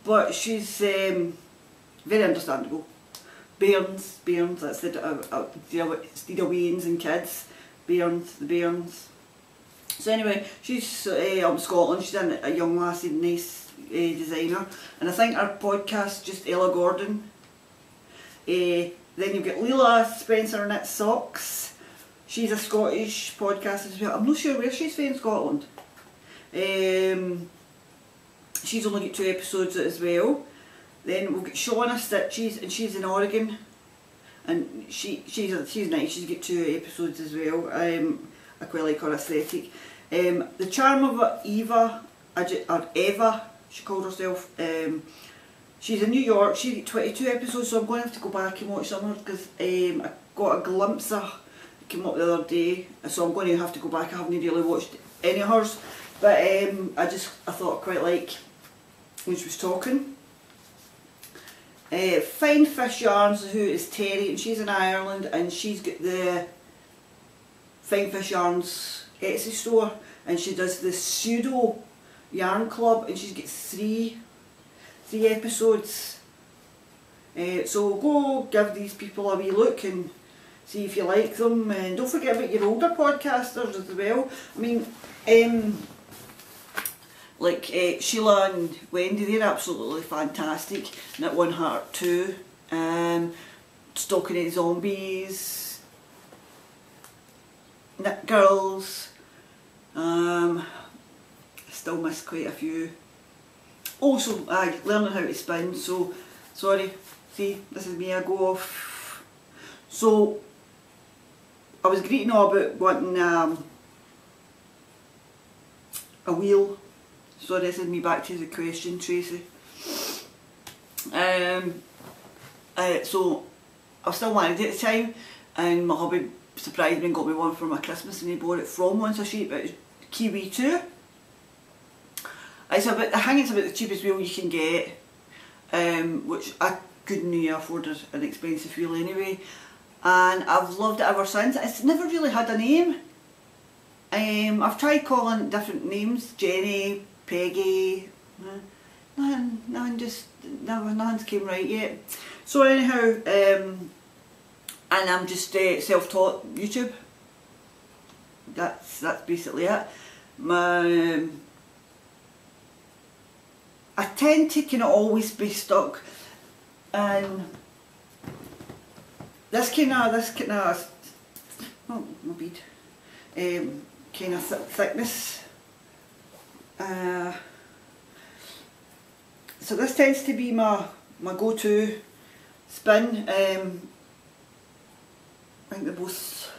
but she's very understandable. Bairns, that's the Wayans and kids. The Bairns. So anyway, she's up in Scotland. She's a young lassie, nice designer, and I think our podcast just Ella Gordon. Then you've got Leela Spencer Knit Socks. She's a Scottish podcast as well. I'm not sure where she's from in Scotland. She's only got 2 episodes as well. Then we've got Shauna Stitches, and she's in Oregon, and she's nice. She's got 2 episodes as well. I quite like her aesthetic. The Charm of Eva, or Eva, she called herself. She's in New York. She got 22 episodes, so I'm going to have to go back and watch some of her, because I got a glimpse of her. It came up the other day, so I'm going to have to go back. I haven't really watched any of hers, but I thought I quite like when she was talking. Fine Fish Yarns, who is Terry, and she's in Ireland, and she's got the Fine Fish Yarns Etsy store, and she does the Pseudo Yarn Club, and she's got 3 episodes. So go give these people a wee look and see if you like them, and don't forget about your older podcasters as well. I mean, like Sheila and Wendy, they're absolutely fantastic. Knit One Heart 2, Stalking Eight Zombies, Knit Girls, still miss quite a few. Also, learning how to spin, so, sorry, see, this is me, I go off. So, I was greeting all about wanting a wheel. So this is me back to the question, Tracy. So I still wanted it at the time, and my hubby surprised me and got me one for my Christmas, and he bought it from Once a Sheep. It was Kiwi 2. I think it's about the cheapest wheel you can get, which I couldn't afford an expensive wheel anyway, and I've loved it ever since. It's never really had a name. I've tried calling it different names, Jenny, Peggy, nothing's came right yet. So anyhow, and I'm just self-taught YouTube. That's basically it. I tend to kind of always be stuck in this kind of, oh, no bead, kind of thickness. So this tends to be my go-to spin. I think they're both,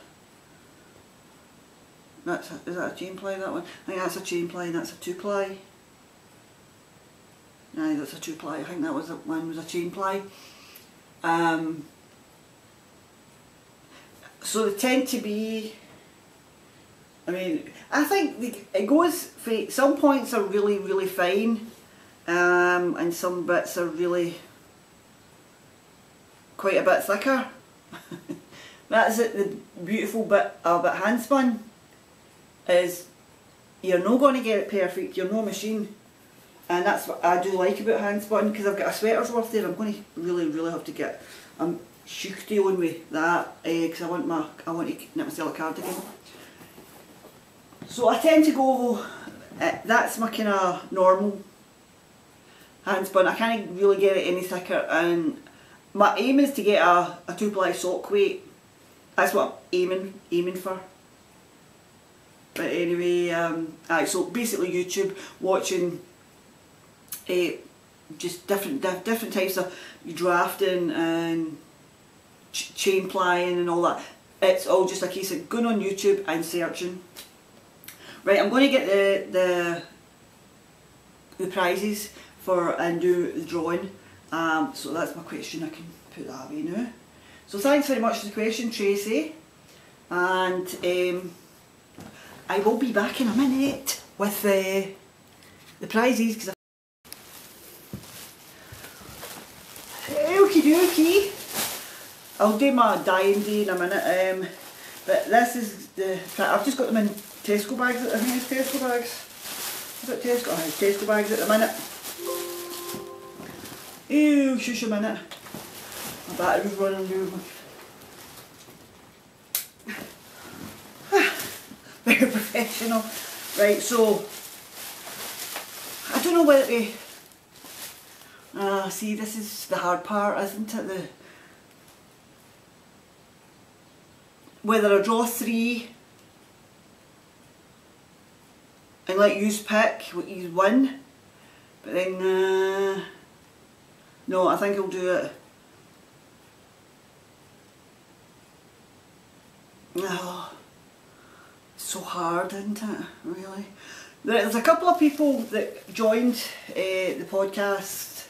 is that a chain ply, that one? I think that's a chain ply and that's a 2-ply. No, that's a 2-ply. I think that was one was a chain ply. So they tend to be, I mean, I think it goes for, some points are really, really fine, and some bits are really quite a bit thicker. That's it, the beautiful bit about hand spun, is you're not going to get it perfect, you're no machine. And that's what I do like about hand spun, because I've got a sweater's worth there. I'm going to really have to get shifty on with that, because I want to knit myself a cardigan. So I tend to go, that's my kind of normal hand spun. I can't really get it any thicker, and my aim is to get a 2-ply sock weight. That's what I'm aiming for. But anyway, so basically YouTube, watching just different types of drafting and chain plying and all that. It's all just a case of going on YouTube and searching. Right, I'm going to get the prizes for and do the drawing. So that's my question. I can put that away now. So thanks very much for the question, Tracy, and I will be back in a minute with the prizes. Okie dokie. I'll do my dyeing day in a minute, but this is I've just got them in Tesco bags. I think it's Tesco bags. Is it Tesco? Oh, it's Tesco bags at the minute. Ew, shush a minute. My battery's running low. Very professional. Right, so I don't know whether to see, this is the hard part, isn't it? Whether I draw 3 and let you pick what you win, but then no, I think I'll do it. Oh, it's so hard, isn't it? Really. There's a couple of people that joined the podcast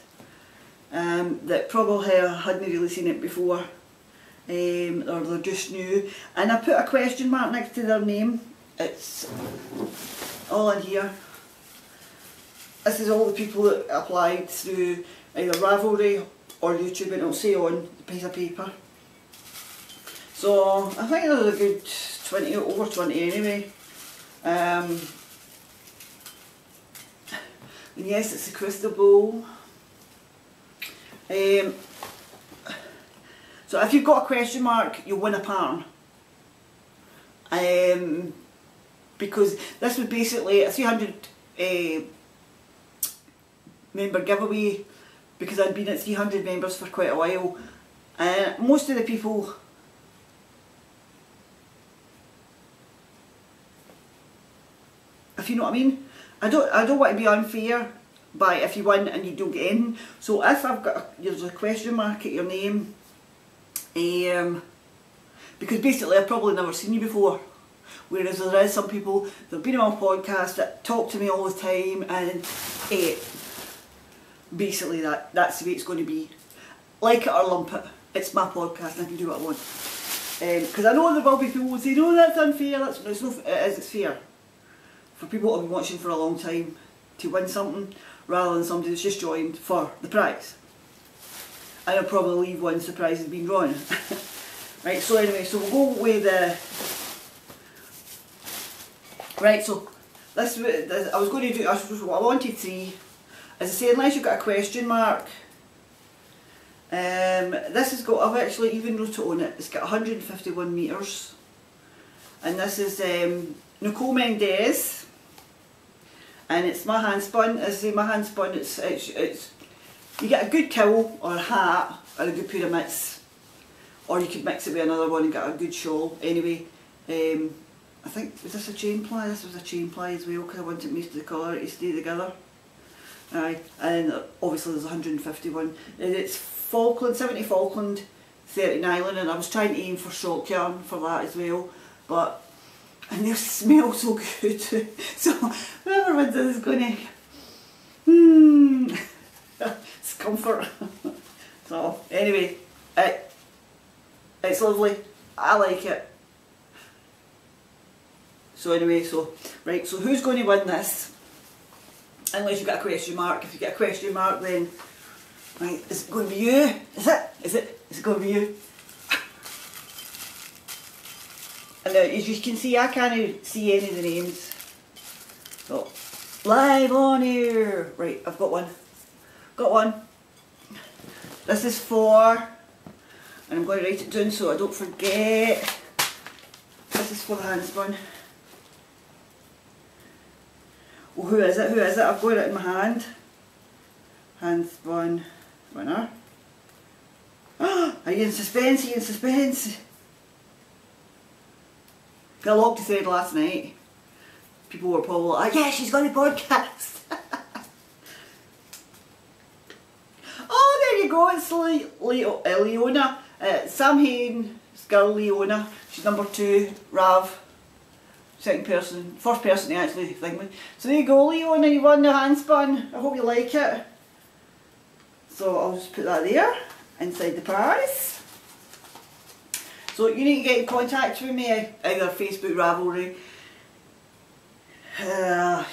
that probably hadn't really seen it before, or they're just new, and I put a question mark next to their name. It's all in here. This is all the people that applied through either Ravelry or YouTube, and it'll say on the piece of paper. So I think there's a good 20, over 20 anyway. And yes, it's a crystal bowl. So if you've got a question mark, you'll win a pattern. Because this was basically a 300 member giveaway, because I'd been at 300 members for quite a while. Most of the people if you know what I mean. I don't want to be unfair by if you win and you don't get in. So if I've got there's a question mark at your name, because basically I've probably never seen you before, whereas there is some people that have been on my podcast that talk to me all the time, and basically that's the way it's going to be. Like it or lump it, it's my podcast and I can do what I want. Because I know there will be people who say, no, that's unfair. It's fair for people who have been watching for a long time to win something, rather than somebody that's just joined for the prize. And I'll probably leave once the prize has been drawn. Right, so anyway, so we'll go with the... Right, so this I was going to do, I wanted 3. As I say, unless you've got a question mark, this has got, I've actually even wrote it on it, it's got 151 metres. And this is Nicole Mendez. And it's my hand spun. As I say, my hand spun, it's you get a good cowl or a hat or a good pair of mitts or you could mix it with another one and get a good shawl. Anyway, I think, was this a chain ply? This was a chain ply as well, because I wanted most of the colour to stay together. Aye, and obviously there's 151, and it's Falkland, 70 Falkland, 30 nylon, and I was trying to aim for shock yarn for that as well, and they smell so good, so whoever wins this is going to, it's comfort. So anyway, it's lovely, I like it. So anyway, right, so who's going to win this? Unless you've got a question mark. If you get a question mark, then, right, is it going to be you? Is it going to be you? And now, as you can see, I can't see any of the names. So, live on here. Right, I've got one. Got one. This is for, and I'm going to write it down so I don't forget. This is for the handspun. Well, who is it? Who is it? I've got it in my hand. Handspun winner. Are you in suspense? Are you in suspense? I locked the thread last night. People were probably like, yeah, she's got a podcast. Oh, there you go. It's Leona. Sam Hain's girl Leona. She's number 2. Rav. Second person, first person to actually think with. So there you go, Leona, you won the handspun. I hope you like it. So I'll just put that there, inside the prize. So you need to get in contact with me, either Facebook Ravelry. I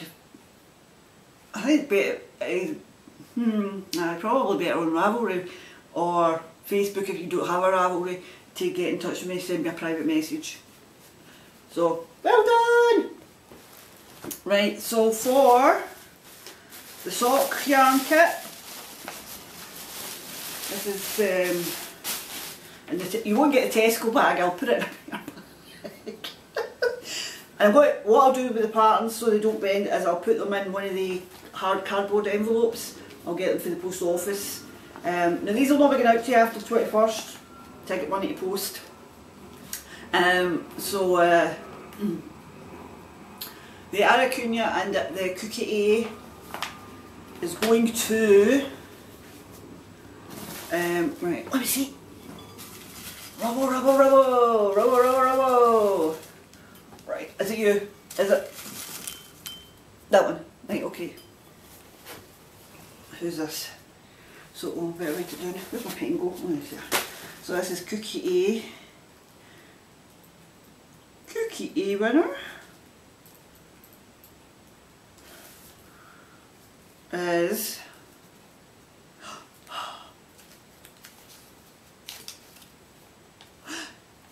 think better, probably better on Ravelry, or Facebook if you don't have a Ravelry, to get in touch with me, send me a private message. So, well done! Right, so for the sock yarn kit, this is, and you won't get a Tesco bag, I'll put it in your bag. And what I'll do with the patterns so they don't bend is I'll put them in one of the hard cardboard envelopes. I'll get them for the post office. Now these will not be going out to you after the 21st, to get money to post. The Aracunia and the Cookie A is going to, right, let me see, Rubbo, Rubbo, Rubbo, Rubbo, Rubbo, Rubbo. Right, is it you? Is it? That one, right, okay. Who's this? So, better write it down. Where's my pen go? Oh, it's there. So this is Cookie A. Cookie A winner is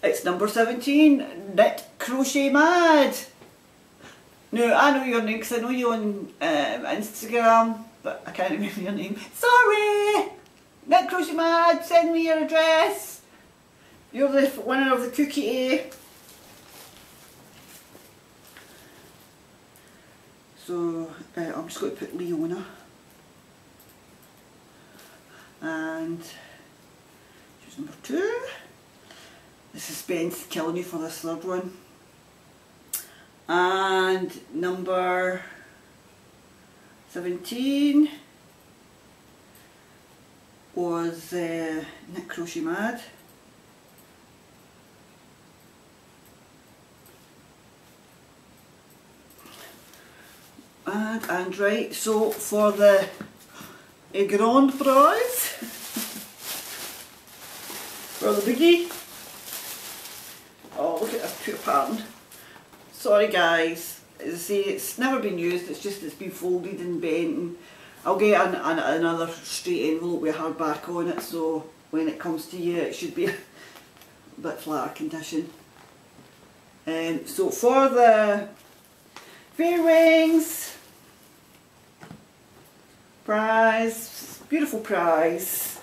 it's number 17, Knit Crochet Mad. Now I know your name because I know you on Instagram, but I can't remember your name. Sorry! Knit Crochet Mad, send me your address. You're the winner of the Cookie A. So I'm just going to put Leona, and choose number 2. The suspense is killing you for this third one. And number 17 was Knit Crochet Mad. And right, so for the grand prize, for the biggie, oh look at this pure pattern. Sorry guys, as I say, it's never been used, it's just it's been folded and bent, and I'll get another straight envelope with a hard back on it, so when it comes to you it should be a bit flatter condition. So for the Fair Wings prize, beautiful prize,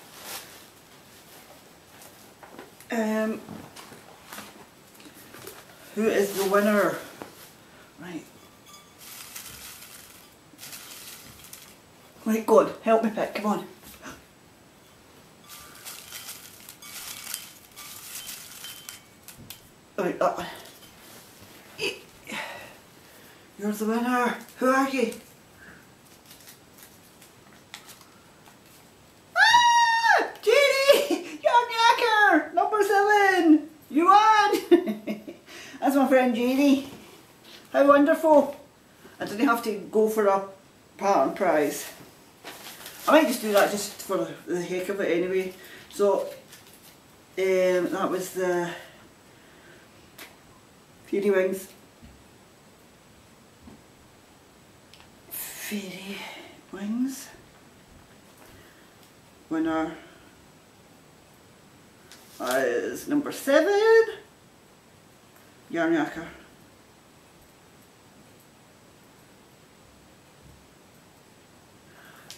who is the winner? Right. Right, go on, help me pick, come on. Right, that one. You're the winner. Who are you? Ah! Judy! You're knacker! Number 7! You won! That's my friend Judy. How wonderful. I didn't have to go for a pattern prize. I might just do that just for the heck of it anyway. So, that was the Fairy Wings. Fairy Wings. Winner is number 7. Yarn Yakka.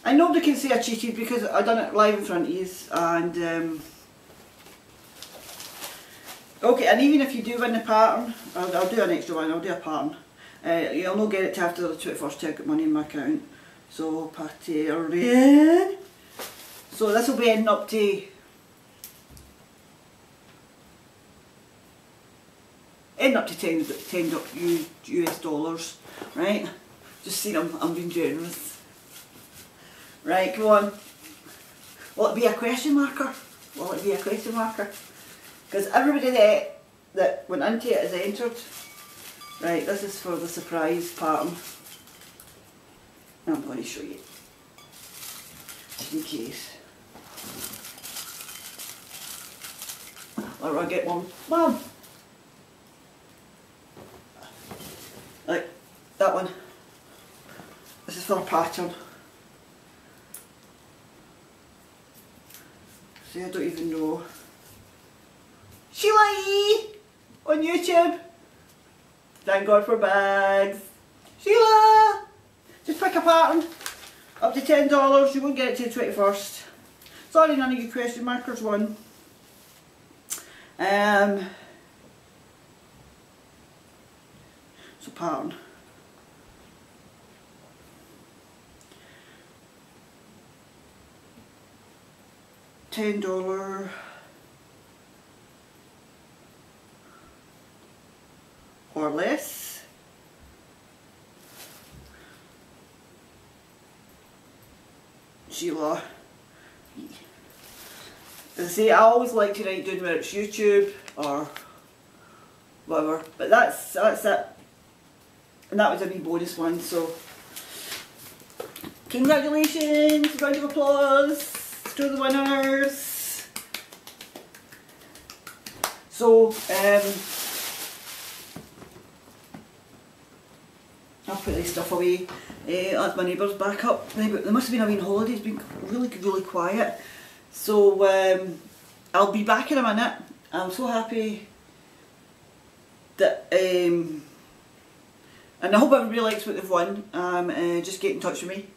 And nobody can say I cheated because I done it live in front of you, and okay, and even if you do win the pattern, I'll do an extra one, I'll do a pattern. You'll not get it till after the 21st to get money in my account. So pattern. So this will be ending up to $10 US dollars, right? Just see I'm being generous. Right, go on. Will it be a question marker? Will it be a question marker? Because everybody that went into it is entered. Right, this is for the surprise pattern. I'm going to show you. Just in case. Or I'll get one. Mum! Like, that one. This is for a pattern. See, I don't even know. Sheila E! On YouTube. Thank God for bags. Sheila! Just pick a pattern. Up to $10. You won't get it till the 21st. Sorry, none of you question markers won. So pattern. $10 or less. Sheila. As I say, I always like to write down whether it's YouTube or whatever, but that's it. And that was a wee bonus one, so congratulations, round of applause to the winners. So I'll put this stuff away. That's my neighbours back up. There must have been a wee holiday, it's been really quiet. So I'll be back in a minute. I'm so happy that and I hope everybody likes what they've won. Just get in touch with me.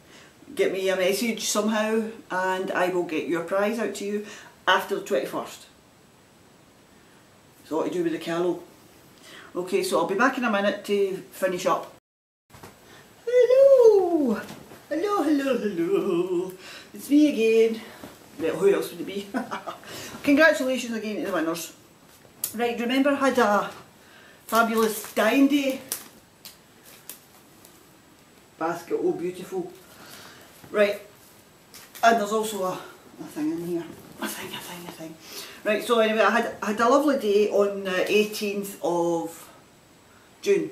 Get me a message somehow and I will get your prize out to you after the 21st. So what to do with the Callow. Okay, so I'll be back in a minute to finish up. Hello! Hello! It's me again. Well, who else would it be? Congratulations again to the winners. Right, remember I had a fabulous dyeing day. Basket, oh beautiful. Right, and there's also a thing in here. A thing. Right, so anyway, I had a lovely day on the 18th of June.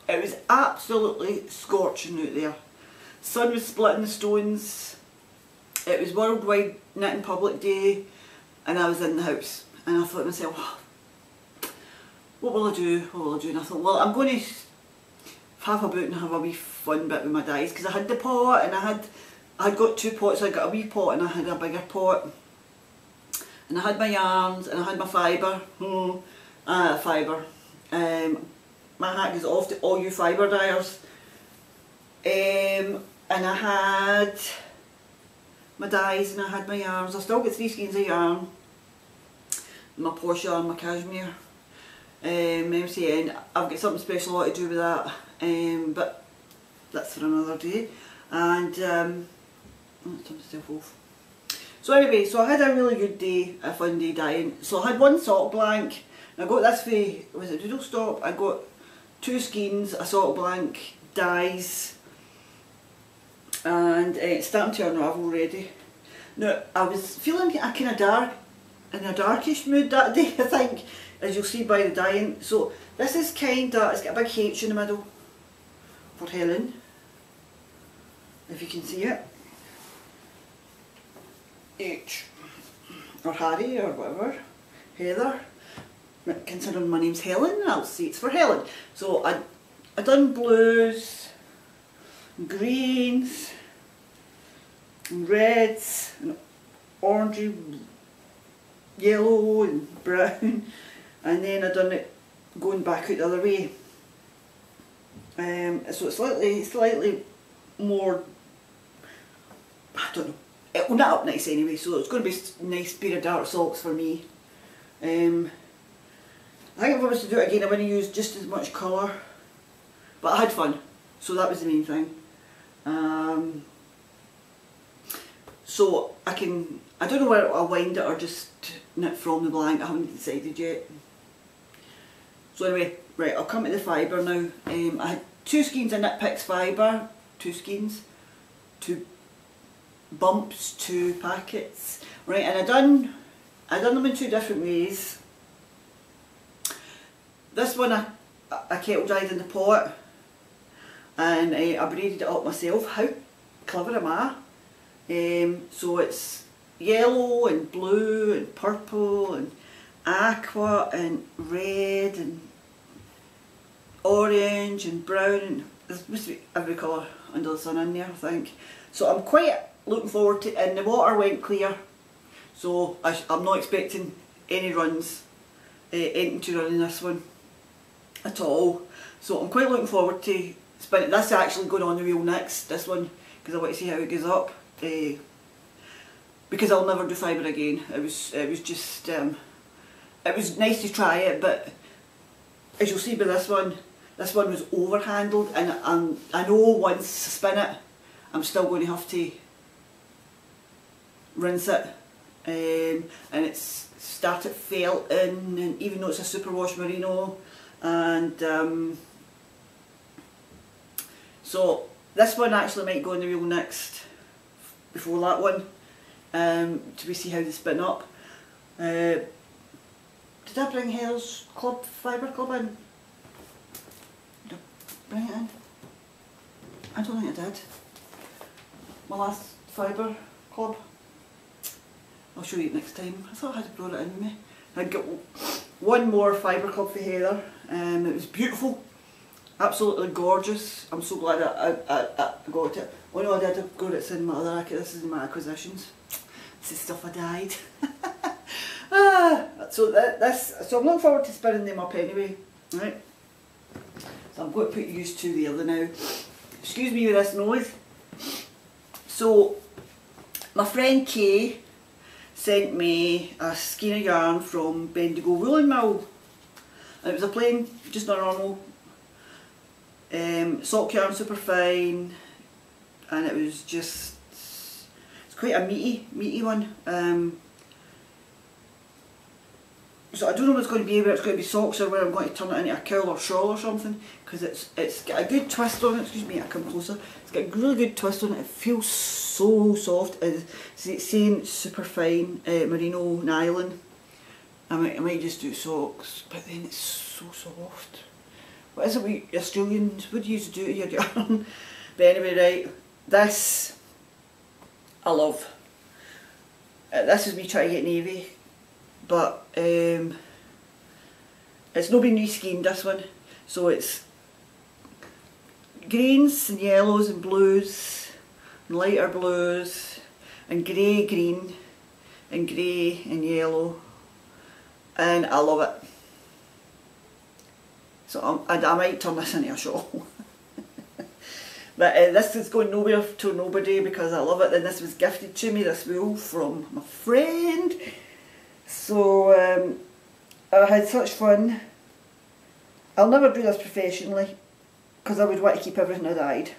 It was absolutely scorching out there. Sun was splitting the stones. It was Worldwide Knitting Public Day and I was in the house and I thought to myself, what will I do? And I thought, well, I'm going to have a boot and have a wee fun bit with my dyes, because I had the pot and I had got 2 pots. I got a wee pot and I had a bigger pot, and I had my yarns and I had my fibre. My hat goes off to all you fibre dyers. And I had my dyes and I had my yarns. I still got 3 skeins of yarn. My posh yarn, my cashmere. MCN. I've got something special I want to do with that. But that's for another day. And let's turn myself off. So anyway, so I had a really good day, a fun day dyeing. So I had one salt blank I got this for, was it Doodle Stop? I got 2 skeins, a salt blank, dyes, and it's starting to unravel already. Now, I was feeling a kind of dark, in a darkish mood that day, I think, as you'll see by the dyeing. So this is kind of, it's got a big H in the middle for Helen, if you can see it. H, or Harry, or whatever, Heather. Considering my name's Helen, I'll say it's for Helen. So I done blues, and greens, and reds, and orangey, yellow and brown, and then I done it going back out the other way. So it's slightly more, I don't know, it will knit up nice anyway, so it's going to be a nice pair of dark socks for me. I think if I was to do it again I wouldn't use just as much colour, but I had fun, so that was the main thing. So I don't know whether I'll wind it or just knit from the blank, I haven't decided yet. So anyway, right, I'll come to the fibre now. I had 2 skeins of Knit Picks fibre, 2 skeins, 2 bumps, 2 packets. Right, and I done them in 2 different ways. This one I kettle dried in the pot, and I braided it up myself. How clever am I? So it's yellow and blue and purple and aqua and red and orange and brown, and there's supposed to be every colour under the sun in there, I think. So I'm quite looking forward to it, and the water went clear, so I'm not expecting any runs, anything to run in this one at all. So I'm quite looking forward to spinning. This is actually going on the wheel next, this one, because I want to see how it goes up. Because I'll never do fibre again. It was just it was nice to try it, but as you'll see by this one was over handled, and I know once I spin it I'm still going to have to rinse it, and it's started felting, and even though it's a superwash merino, and so this one actually might go in the wheel next before that one, to we see how they spin up. Did I bring Hale's Club Fibre Club in? Did I bring it in? I don't think I did. My last Fibre Club. I'll show you it next time. I thought I had brought it in with me. I got one more Fibre Club for Heather. It was beautiful, absolutely gorgeous. I'm so glad I got it. Oh no, I did. I got it in my other. This is my acquisitions. This is stuff I dyed. So I'm looking forward to spinning them up anyway. Right. So I'm going to put used to the other now. Excuse me with this noise. So my friend Kay sent me a skein of yarn from Bendigo Woolen Mill. And it was a plain, just a normal sock yarn, super fine, and it was just, it's quite a meaty one. So I don't know what it's going to be, whether it's going to be socks or whether I'm going to turn it into a cowl or shawl or something, because it's got a good twist on it. Excuse me, I come closer. It's got a really good twist on it. It feels so soft. It's saying super fine merino nylon. I might just do socks, but then it's so soft. What is it we Australians would use to do to your yarn? But anyway, right, this I love. This is me trying to get navy, but it's not been reskinned, this one. So it's greens and yellows and blues and lighter blues and grey green and grey and yellow, and I love it. So I might turn this into a shawl. But this is going nowhere to nobody because I love it, and this was gifted to me, this wool, from my friend. So I had such fun. I'll never do this professionally because I would want to keep everything I dyed.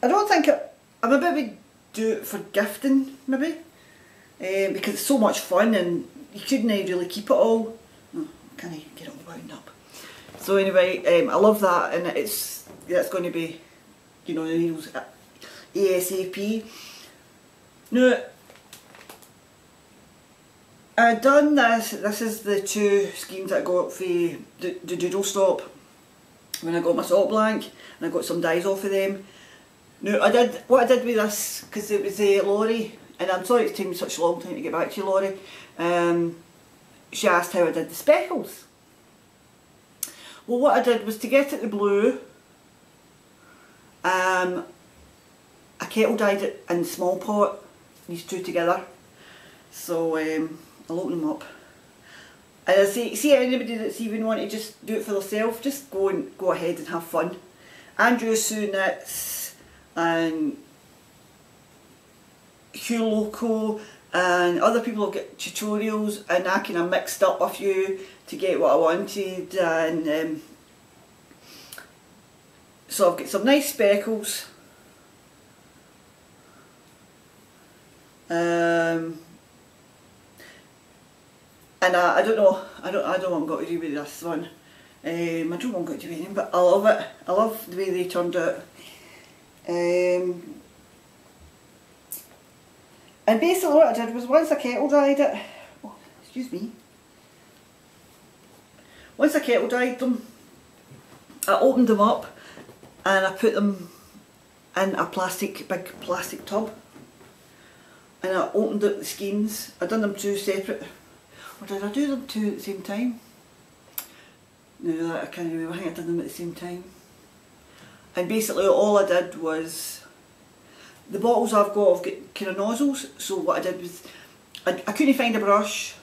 I don't think I maybe do it for gifting, maybe, because it's so much fun and you couldn't really keep it all. can't even get it all wound up. So anyway, I love that, and that's going to be, you know, the needles ASAP. Now, I've done this. This is the 2 skeins that I got for the Doodle Stop when I got my salt blank, and I got some dies off of them. Now, what I did with this, because it was Laurie, and I'm sorry it's taken me such a long time to get back to you, Laurie. She asked how I did the speckles. Well, what I did was, to get at the blue, I kettle dyed it in the small pot, these 2 together. So I'll open them up. And I see anybody that's even want to just do it for themselves, just go ahead and have fun. Andrew Sue Knits and Hugh Loco and other people have got tutorials, and I kind of mixed up a few to get what I wanted, and so I've got some nice speckles. And I don't know what I'm going to do with this one. I don't know what I'm going to do with anything, but I love it. I love the way they turned out. And basically what I did was, once I kettle dried it, oh, excuse me, once I kettle dried them, I opened them up and I put them in a big plastic tub, and I opened up the skeins. I done them 2 separate, or did I do them 2 at the same time? No, I can't remember. I think I did them at the same time. And basically all I did was, the bottles I've got kind of nozzles, so what I did was, I couldn't find a brush,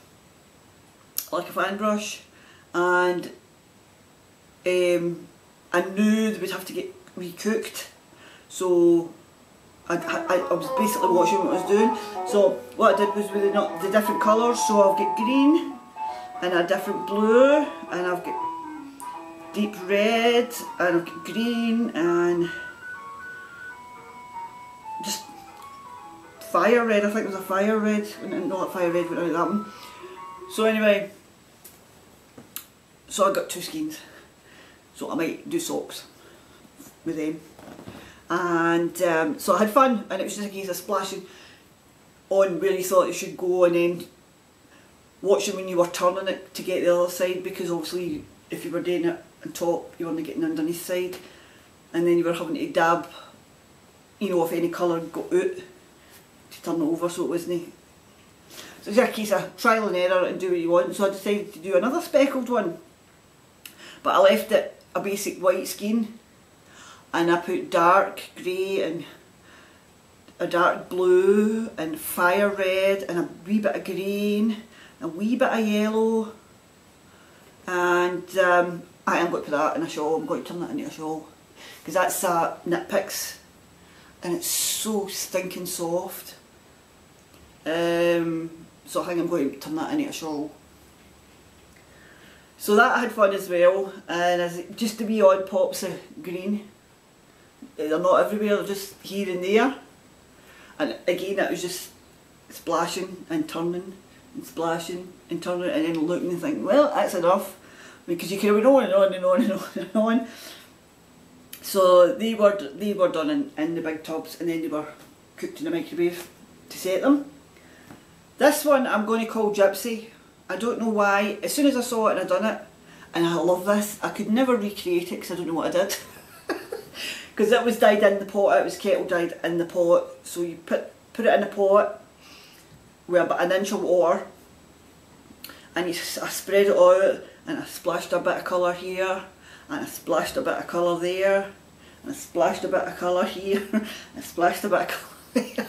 like a fan brush, and I knew they would have to get recooked, so I was basically watching what I was doing. So what I did was, with the different colours, so I've got green, and a different blue, and I've got deep red, and I've got green, and just fire red. I think it was a fire red, not fire red, but that one. So anyway, so I got 2 skeins, so I might do socks with them. And so I had fun, and it was just a case of splashing on where you thought it should go, and then watching when you were turning it to get the other side, because obviously if you were doing it on top you weren't getting the underneath side, and then you were having to dab, you know, if any colour got out to turn it over so it wasn't. So it's a case of trial and error and do what you want. So I decided to do another speckled one, but I left it a basic white skein, and I put dark grey and a dark blue and fire red and a wee bit of green, a wee bit of yellow, and I am going to put that in a shawl. I'm going to turn that into a shawl, because that's Knit Picks, and it's so stinking soft. So I think I'm going to turn that into a shawl. So that I had fun as well, and just the wee odd pops of green. They're not everywhere, they're just here and there. And again, it was just splashing and turning and splashing and turning, and then looking and thinking, well, that's enough, because you can go on and on and on and on and on. So they were done in the big tubs, and then they were cooked in the microwave to set them. This one I'm going to call Gypsy. I don't know why. As soon as I saw it and I done it, and I love this, I could never recreate it because I don't know what I did. Because it was dyed in the pot, it was kettle dyed in the pot, so you put it in the pot with about 1 inch of water, and I spread it out, and I splashed a bit of colour here, and I splashed a bit of colour there, and I splashed a bit of colour here, and I splashed a bit of colour there.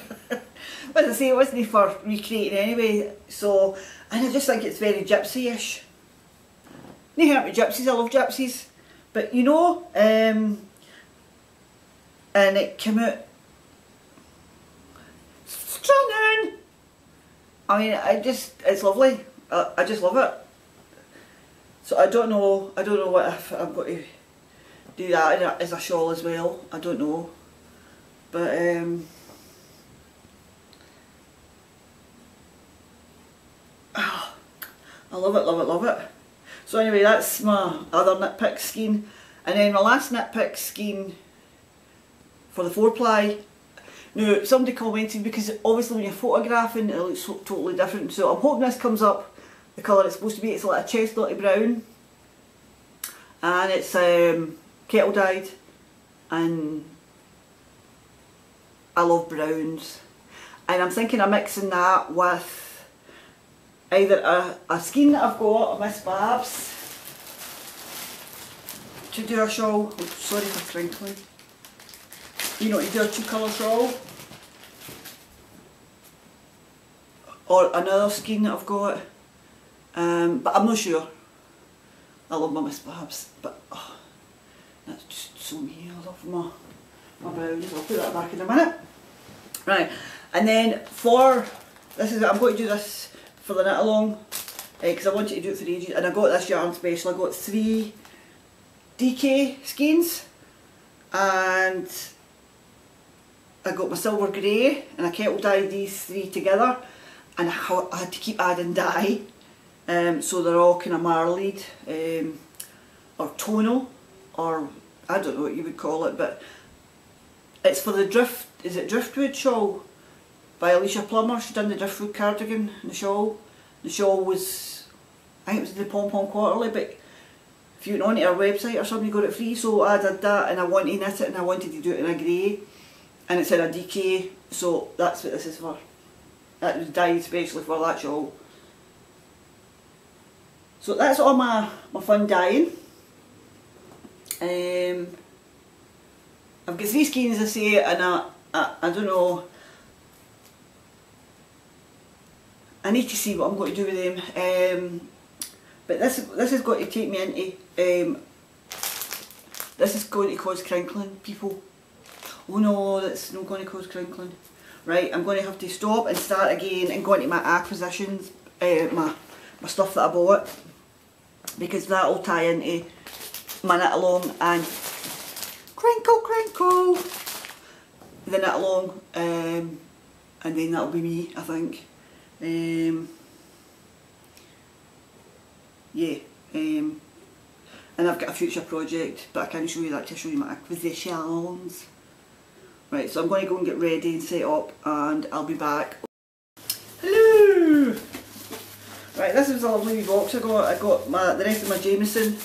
But as I say, it wasn't for recreating anyway, so, and I just think it's very gypsy-ish. No hurt with gypsies, I love gypsies, but you know, and it came out stunning. I mean, it's lovely. I just love it. So I don't know what if I'm going to do that as a shawl as well. I don't know, but oh, I love it, love it, love it. So anyway, that's my other nitpick skein. And then my last nitpick skein for the 4-ply. Now, somebody commented, because obviously when you're photographing it looks totally different, so I'm hoping this comes up the colour it's supposed to be. It's like a chestnutty brown, and it's kettle dyed, and I love browns, and I'm thinking of mixing that with either a skein that I've got of Miss Babs to do a shawl. Oh, sorry for crinkling. You know, to do a 2-colour shawl, or another skein that I've got, but I'm not sure. I love my Miss Babs, but oh, that's just so me. I love my browns. I'll put that back in a minute. Right, and then for this is I'm going to do this for the knit along because I wanted to do it for ages, and I got this yarn special. I got 3 DK skeins, and I got my silver grey, and I kettle dyed these 3 together, and I had to keep adding dye, so they're all kind of marlied, or tonal, or I don't know what you would call it, but it's for the Driftwood shawl by Alicia Plummer. She's done the Driftwood cardigan and the shawl. The shawl was, I think it was the Pom Pom Quarterly, but if you went onto our website or something you got it free, so I did that, and I wanted to knit it, and I wanted to do it in a grey, and it's in a DK, so that's what this is for. That was dyed especially for that shawl. So that's all my fun dyeing. I've got 3 skeins, I say, and I don't know. I need to see what I'm going to do with them. But this is going to take me into. This is going to cause crinkling, people. Oh no, that's not going to cause crinkling. Right, I'm going to have to stop and start again and go into my acquisitions, my stuff that I bought, because that will tie into my knit along and crinkle the knit along, and then that'll be me, I think. Yeah, and I've got a future project, but I can't show you that till I show you my acquisitions. Right, so I'm going to go and get ready and set up, and I'll be back. Hello! Right, this is a lovely wee box I got. I got the rest of my Jameson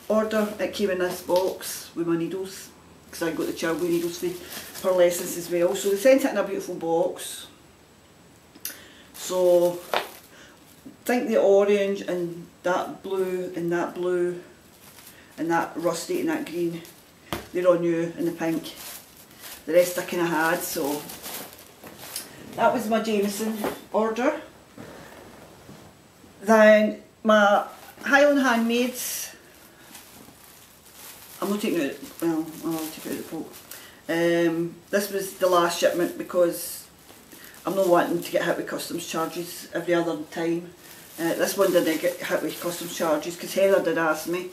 order. It came in this box with my needles, because I got the Chilwell needles for lessons as well. So they sent it in a beautiful box. So I think the orange and that blue and that blue and that rusty and that green, they're all new, and the pink. The rest I kind of had, so that was my Jameson order. Then my Highland Handmaids, I'm not taking it out, well, I'll take it out of the pot. This was the last shipment because I'm not wanting to get hit with customs charges every other time. This one didn't get hit with customs charges because Heather did ask me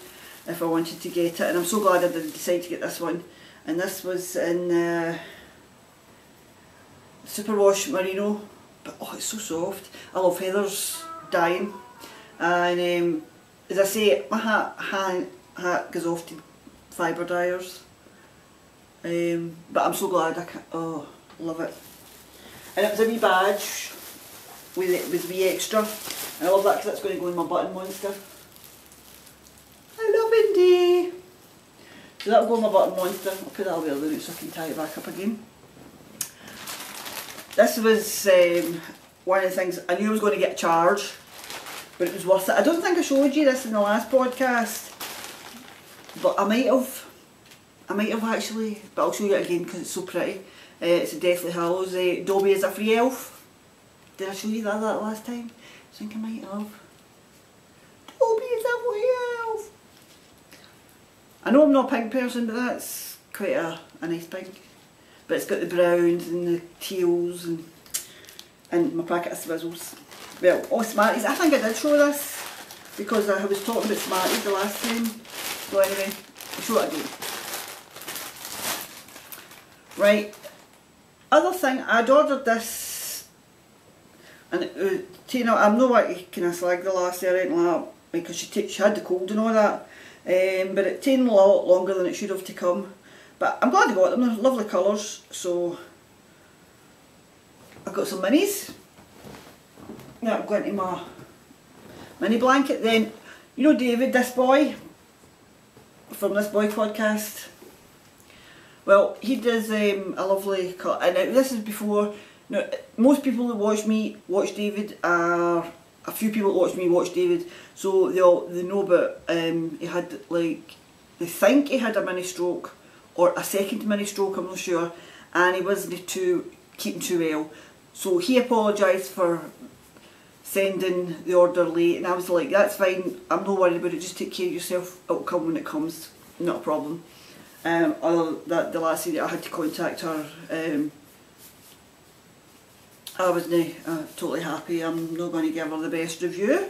if I wanted to get it, and I'm so glad I did decide to get this one. And this was in Superwash Merino, but oh, it's so soft. I love Heather's dyeing, and as I say, my hat goes off to fibre dyers, but I'm so glad I can. Oh, love it. And it was a wee badge with wee extra, and I love that because it's going to go in my button monster. I love Indy. So that'll go in my button monster. I'll put that away the root so I can tie it back up again. This was one of the things I knew I was going to get charged, but it was worth it. I don't think I showed you this in the last podcast, but I might have actually, but I'll show you it again because it's so pretty. It's a Deathly Hallows Dobby is a Free Elf. Did I show you that last time? I think I might have. Dobby is a Free Elf. I know I'm not a pink person, but that's quite a nice pink. But it's got the browns and the teals and my packet of Swizzles. Well, oh, Smarties. I think I did show this because I was talking about Smarties the last time. So anyway, I'll show it again. Right, other thing, I'd ordered this, and Tina, I'm not like kind of slag the last year or anything like that, because she had the cold and all that. But it taken a lot longer than it should have to come. But I'm glad I got them, they're lovely colours. So I've got some minis. Now I'm going to my mini blanket. Then, you know David, this boy, from This Boy podcast? Well, he does a lovely colour, and this is before, most people that watch David, a few people that watch me watch David, so they know about, he had like, they think he had a mini stroke, or a second mini stroke, I'm not sure, and he wasn't keeping too well. So he apologised for sending the order late, and I was like, that's fine, I'm not worried about it, just take care of yourself, it'll come when it comes, not a problem. Other that the lassie that I had to contact her, I wasn't totally happy. I'm not going to give her the best review,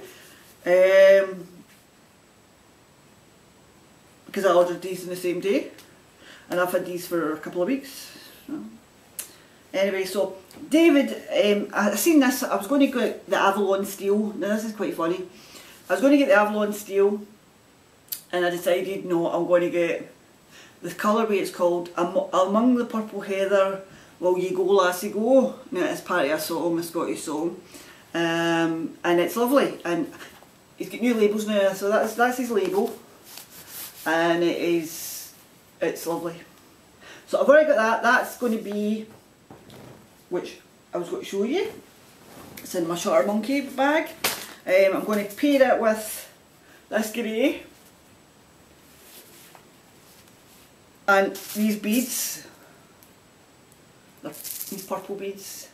because I ordered these in the same day, and I've had these for a couple of weeks. So. Anyway, so David, I seen this. I was going to get the Avalon Steel. Now this is quite funny. I was going to get the Avalon Steel, and I decided no, I'm going to get the colourway. It's called Among the Purple Heather, Will You Go Lassie Go? Now it's part of a song, a Scottish song, and it's lovely. And he's got new labels now, so that's his label, and it's lovely. So I've already got that. That's going to be, which I was going to show you. It's in my Shutter Monkey bag. I'm going to pair it with this grey. And these beads, these purple beads,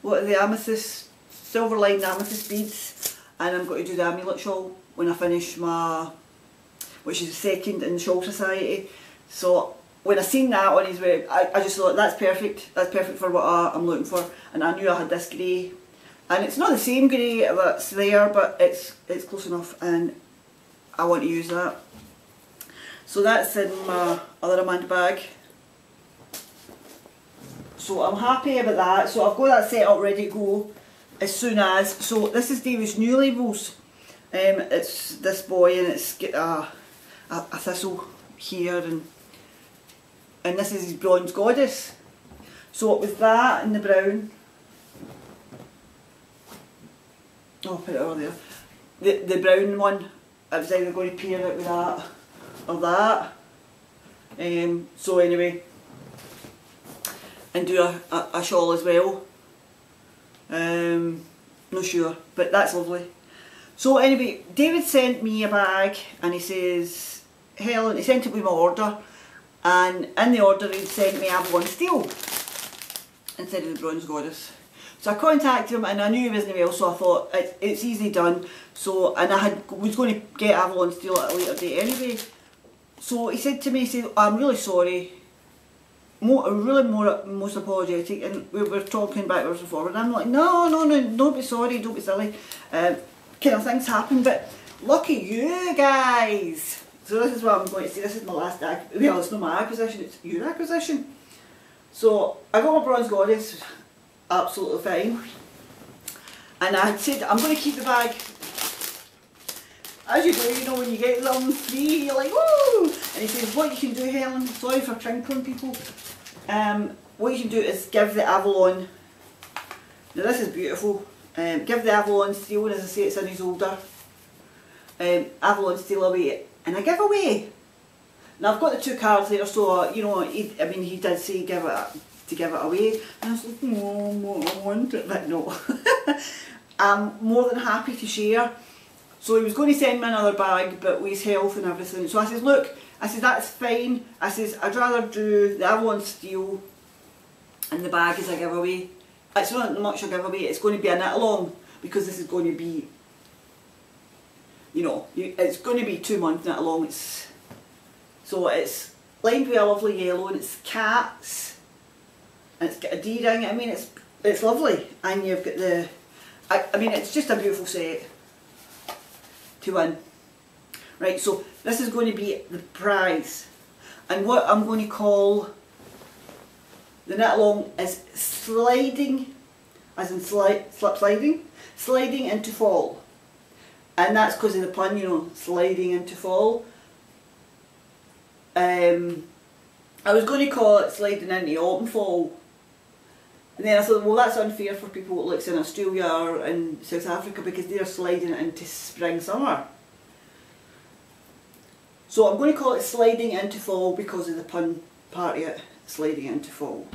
what are the amethyst, silver lined amethyst beads, and I'm going to do the amulet shawl when I finish which is the second in the Shawl Society. So when I seen that on his web, I just thought that's perfect for what I'm looking for, and I knew I had this grey, and it's not the same grey that's there, but it's close enough, and I want to use that. So that's in my other Amanda bag. So I'm happy about that. So I've got that set up ready to go as soon as. So this is David's new labels. It's This Boy, and it's got a thistle here, and this is his Bronze Goddess. So it was that and the brown. Oh, I'll put it over there. The brown one, I was either going to pair it with that or that. So anyway, and do a shawl as well. Not sure, but that's lovely. So anyway, David sent me a bag, and he says, Helen, he sent it with my order, and in the order he sent me Avalon Steel instead of the Bronze Goddess. So I contacted him, and I knew he wasn't well, so I thought it's easily done. So, and I was going to get Avalon Steel at a later date anyway. So he said to me, he said, I'm really sorry, most apologetic, and we were talking backwards and forward, and I'm like, no, don't be sorry, don't be silly, kind of things happen, but look at you guys. So this is what I'm going to say, this is my last well, it's not my acquisition, it's your acquisition. So I got my Bronze Goddess, absolutely fine, and I had said, I'm going to keep the bag. As you do, you know, when you get them free, you're like, woo! And he says, what you can do, Helen, sorry for crinkling people, what you can do is give the Avalon, now this is beautiful, give the Avalon Steel, and as I say, it's in his holder, Avalon Steel away, and I give away. Now I've got the 2 cards there, so, you know, he did say give it away, and I was like, no, I want it, but no. I'm more than happy to share. So he was going to send me another bag, but with his health and everything. So I says, look, I says, that's fine. I says, I'd rather do the Avalon Steel and the bag as a giveaway. It's not much a giveaway, it's going to be a knit along, because this is going to be, you know, it's going to be 2 month knit along. So it's lined with a lovely yellow, and it's cats, and it's got a D-ring. I mean, it's lovely, and you've got the, I mean, it's just a beautiful set to win. Right, so this is going to be the prize, and what I'm going to call the knit along is sliding, as in slip sliding into fall. and that's because of the pun, you know, sliding into fall. I was going to call it sliding into autumn fall, and then I thought, well, that's unfair for people like in Australia or in South Africa because they're sliding into spring summer. So I'm going to call it sliding into fall because of the pun part of it, sliding into fall.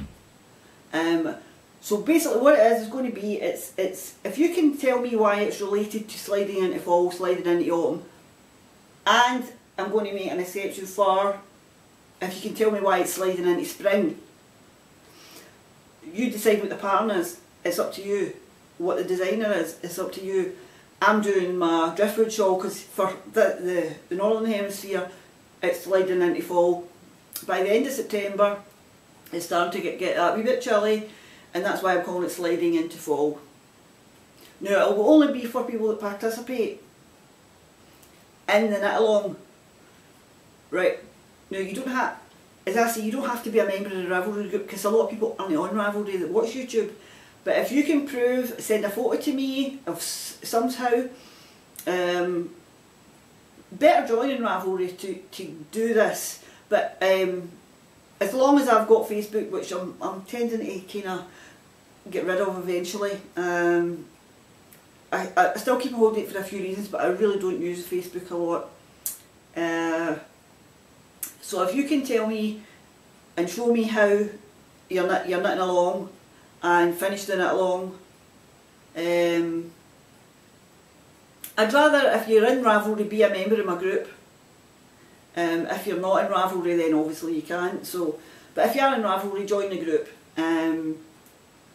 So basically what it is going to be, it's if you can tell me why it's related to sliding into fall, sliding into autumn, and I'm going to make an exception for if you can tell me why it's sliding into spring. You decide what the pattern is, it's up to you. What the designer is, it's up to you. I'm doing my driftwood shawl because for the Northern Hemisphere it's sliding into fall. By the end of September it's starting to get that wee bit chilly, and that's why I'm calling it sliding into fall. Now it will only be for people that participate in the knit along. Right, now you don't have, as I say, you don't have to be a member of the Ravelry group because a lot of people aren't on Ravelry that watch YouTube. But if you can prove, send a photo to me of somehow, better join in Ravelry to do this. But as long as I've got Facebook, which I'm tending to kind of get rid of eventually, I still keep holding it for a few reasons, but I really don't use Facebook a lot. So if you can tell me and show me how you're knitting along and finish the knit along, I'd rather, if you're in Ravelry, be a member of my group. If you're not in Ravelry, then obviously you can't. So, but if you are in Ravelry, join the group, and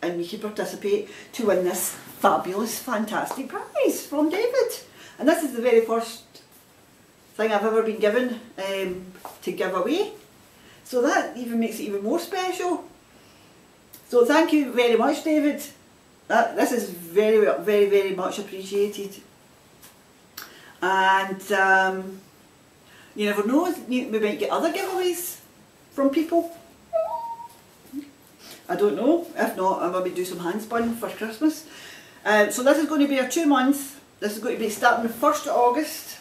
you can participate to win this fabulous, fantastic prize from David. And this is the very first thing I've ever been given to give away. So that even makes it even more special. So thank you very much, David. This is very, very, very much appreciated. And you never know, we might get other giveaways from people. I don't know. If not, I'll maybe do some handspun for Christmas. So this is going to be a 2 month. This is going to be starting the 1st of August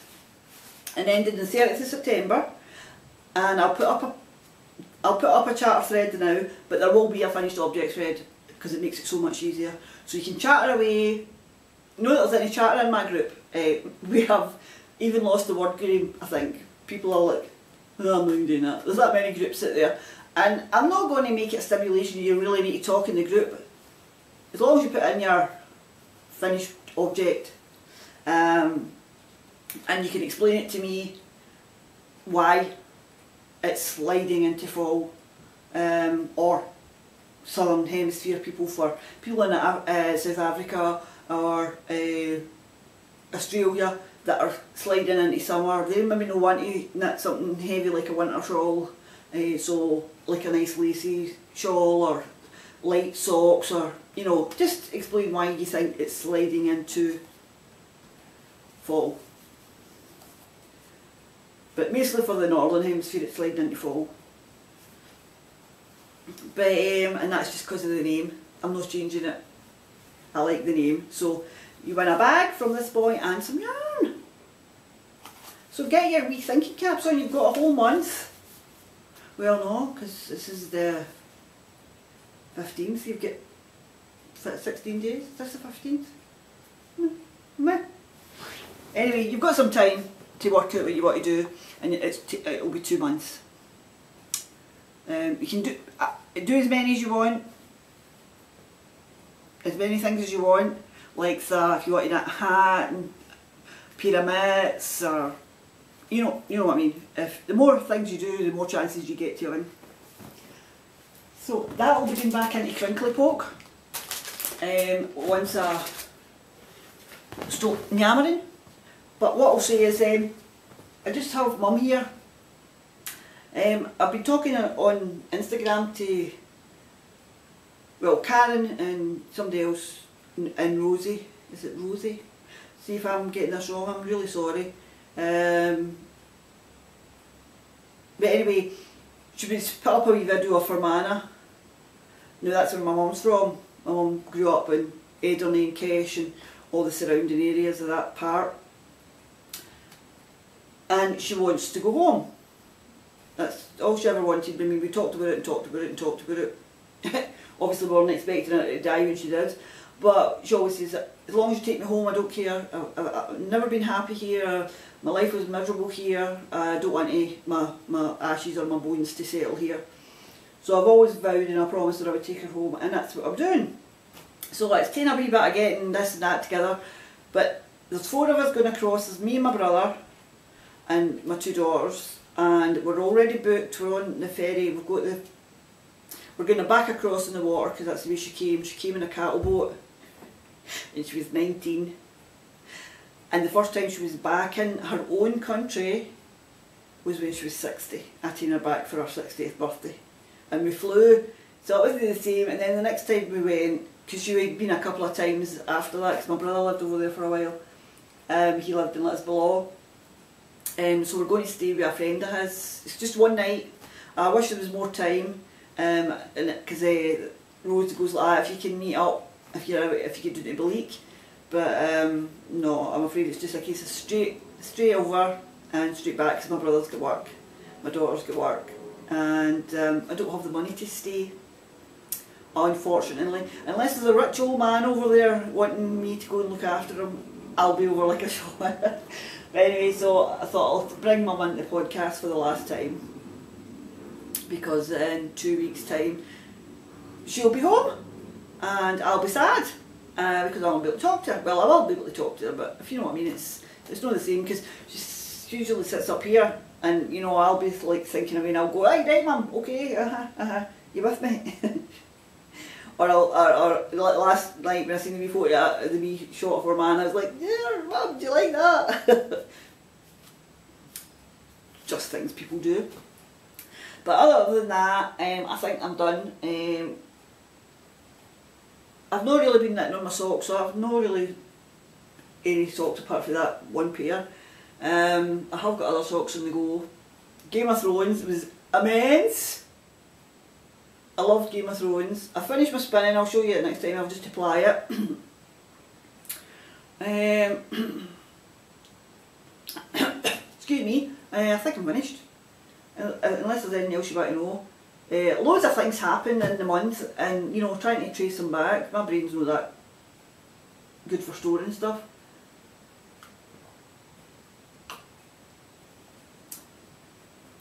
and ending the 30th of September. And I'll put up a charter thread now, but there will be a finished object thread because it makes it so much easier. So you can chatter away. Not that there's any chatter in my group. We have even lost the word game, I think. People are like, oh, I'm not doing that. There's that many groups out there. And I'm not going to make it a stimulation you really need to talk in the group. As long as you put in your finished object, and you can explain it to me why it's sliding into fall, or Southern Hemisphere people, for people in South Africa or Australia that are sliding into summer. They maybe don't want to knit something heavy like a winter shawl, so like a nice lacy shawl or light socks, or you know, just explain why you think it's sliding into fall. But mostly for the Northern Hemisphere it's sliding into fall. But and that's just because of the name. I'm not changing it. I like the name. So you win a bag from this boy and some yarn. So get your wee thinking caps on. You've got a whole month. Well, no, because this is the 15th. You've got 16 days. Is this the 15th? Meh. Anyway, you've got some time to work out what you want to do, and it'll be 2 months. You can do as many as you want, as many things as you want, like if you want to knit a hat and pyramids, or you know what I mean. If the more things you do, the more chances you get to win. So that will be going back into Crinkly Poke once I stop yammering. But what I'll say is, I just have Mum here. I've been talking on Instagram to, well, Karen and somebody else, and Rosie. Is it Rosie? See if I'm getting this wrong, I'm really sorry. But anyway, she put up a wee video of Fermanagh. Now that's where my mum's from. My mum grew up in Ederny and Kesh and all the surrounding areas of that part. and she wants to go home. That's all she ever wanted. I mean, we talked about it and talked about it and talked about it. Obviously we weren't expecting her to die when she did, but she always says, as long as you take me home, I don't care. I've never been happy here. My life was miserable here. I don't want my ashes or my bones to settle here. So I've always vowed and I promised that I would take her home, and that's what I'm doing. So let's take a wee bit of getting this and that together. But there's 4 of us going across. There's me and my brother and my 2 daughters, and we're already booked. We're on the ferry. We're going back across in the water because that's the way she came. She came in a cattle boat and she was 19. And the first time she was back in her own country was when she was 60. I taken her back for her 60th birthday. And we flew, so it wasn't the same. And then the next time we went, because she had been a couple of times after that, because my brother lived over there for a while. He lived in Lisbon. So we're going to stay with a friend of his. It's just one night. I wish there was more time, because Rose goes like that, if you can meet up, if you can do it to Bleak. But no, I'm afraid it's just a case of straight over and straight back, because my brother's got work, my daughter's got work, and I don't have the money to stay, unfortunately. Unless there's a rich old man over there wanting me to go and look after him, I'll be over like a shot. But anyway, so I thought I'll bring Mum into the podcast for the last time, because in 2 weeks' time she'll be home and I'll be sad. Because I won't be able to talk to her. Well, I will be able to talk to her, but if you know what I mean, it's not the same, because she usually sits up here, and you know, I'll be like thinking of me, and I'll go, right Mum, okay, you with me? or last night when I seen the wee photo, the wee shot of her man, I was like, yeah, Mum, do you like that? Just things people do. But other than that, I think I'm done. I've not really been knitting on my socks, so I've not really any socks apart from that one pair. I have got other socks on the go. Game of Thrones was immense. I loved Game of Thrones. I finished my spinning, I'll show you it next time, I'll just apply it. Excuse me, I think I'm finished. Unless there's anything else you want to know. Loads of things happen in the month, and you know, trying to trace them back, my brain's not that good for storing stuff.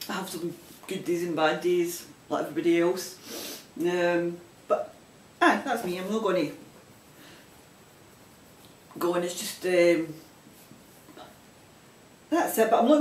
I have some good days and bad days, like everybody else. But that's me. I'm not going to go on. It's just that's it. But I'm looking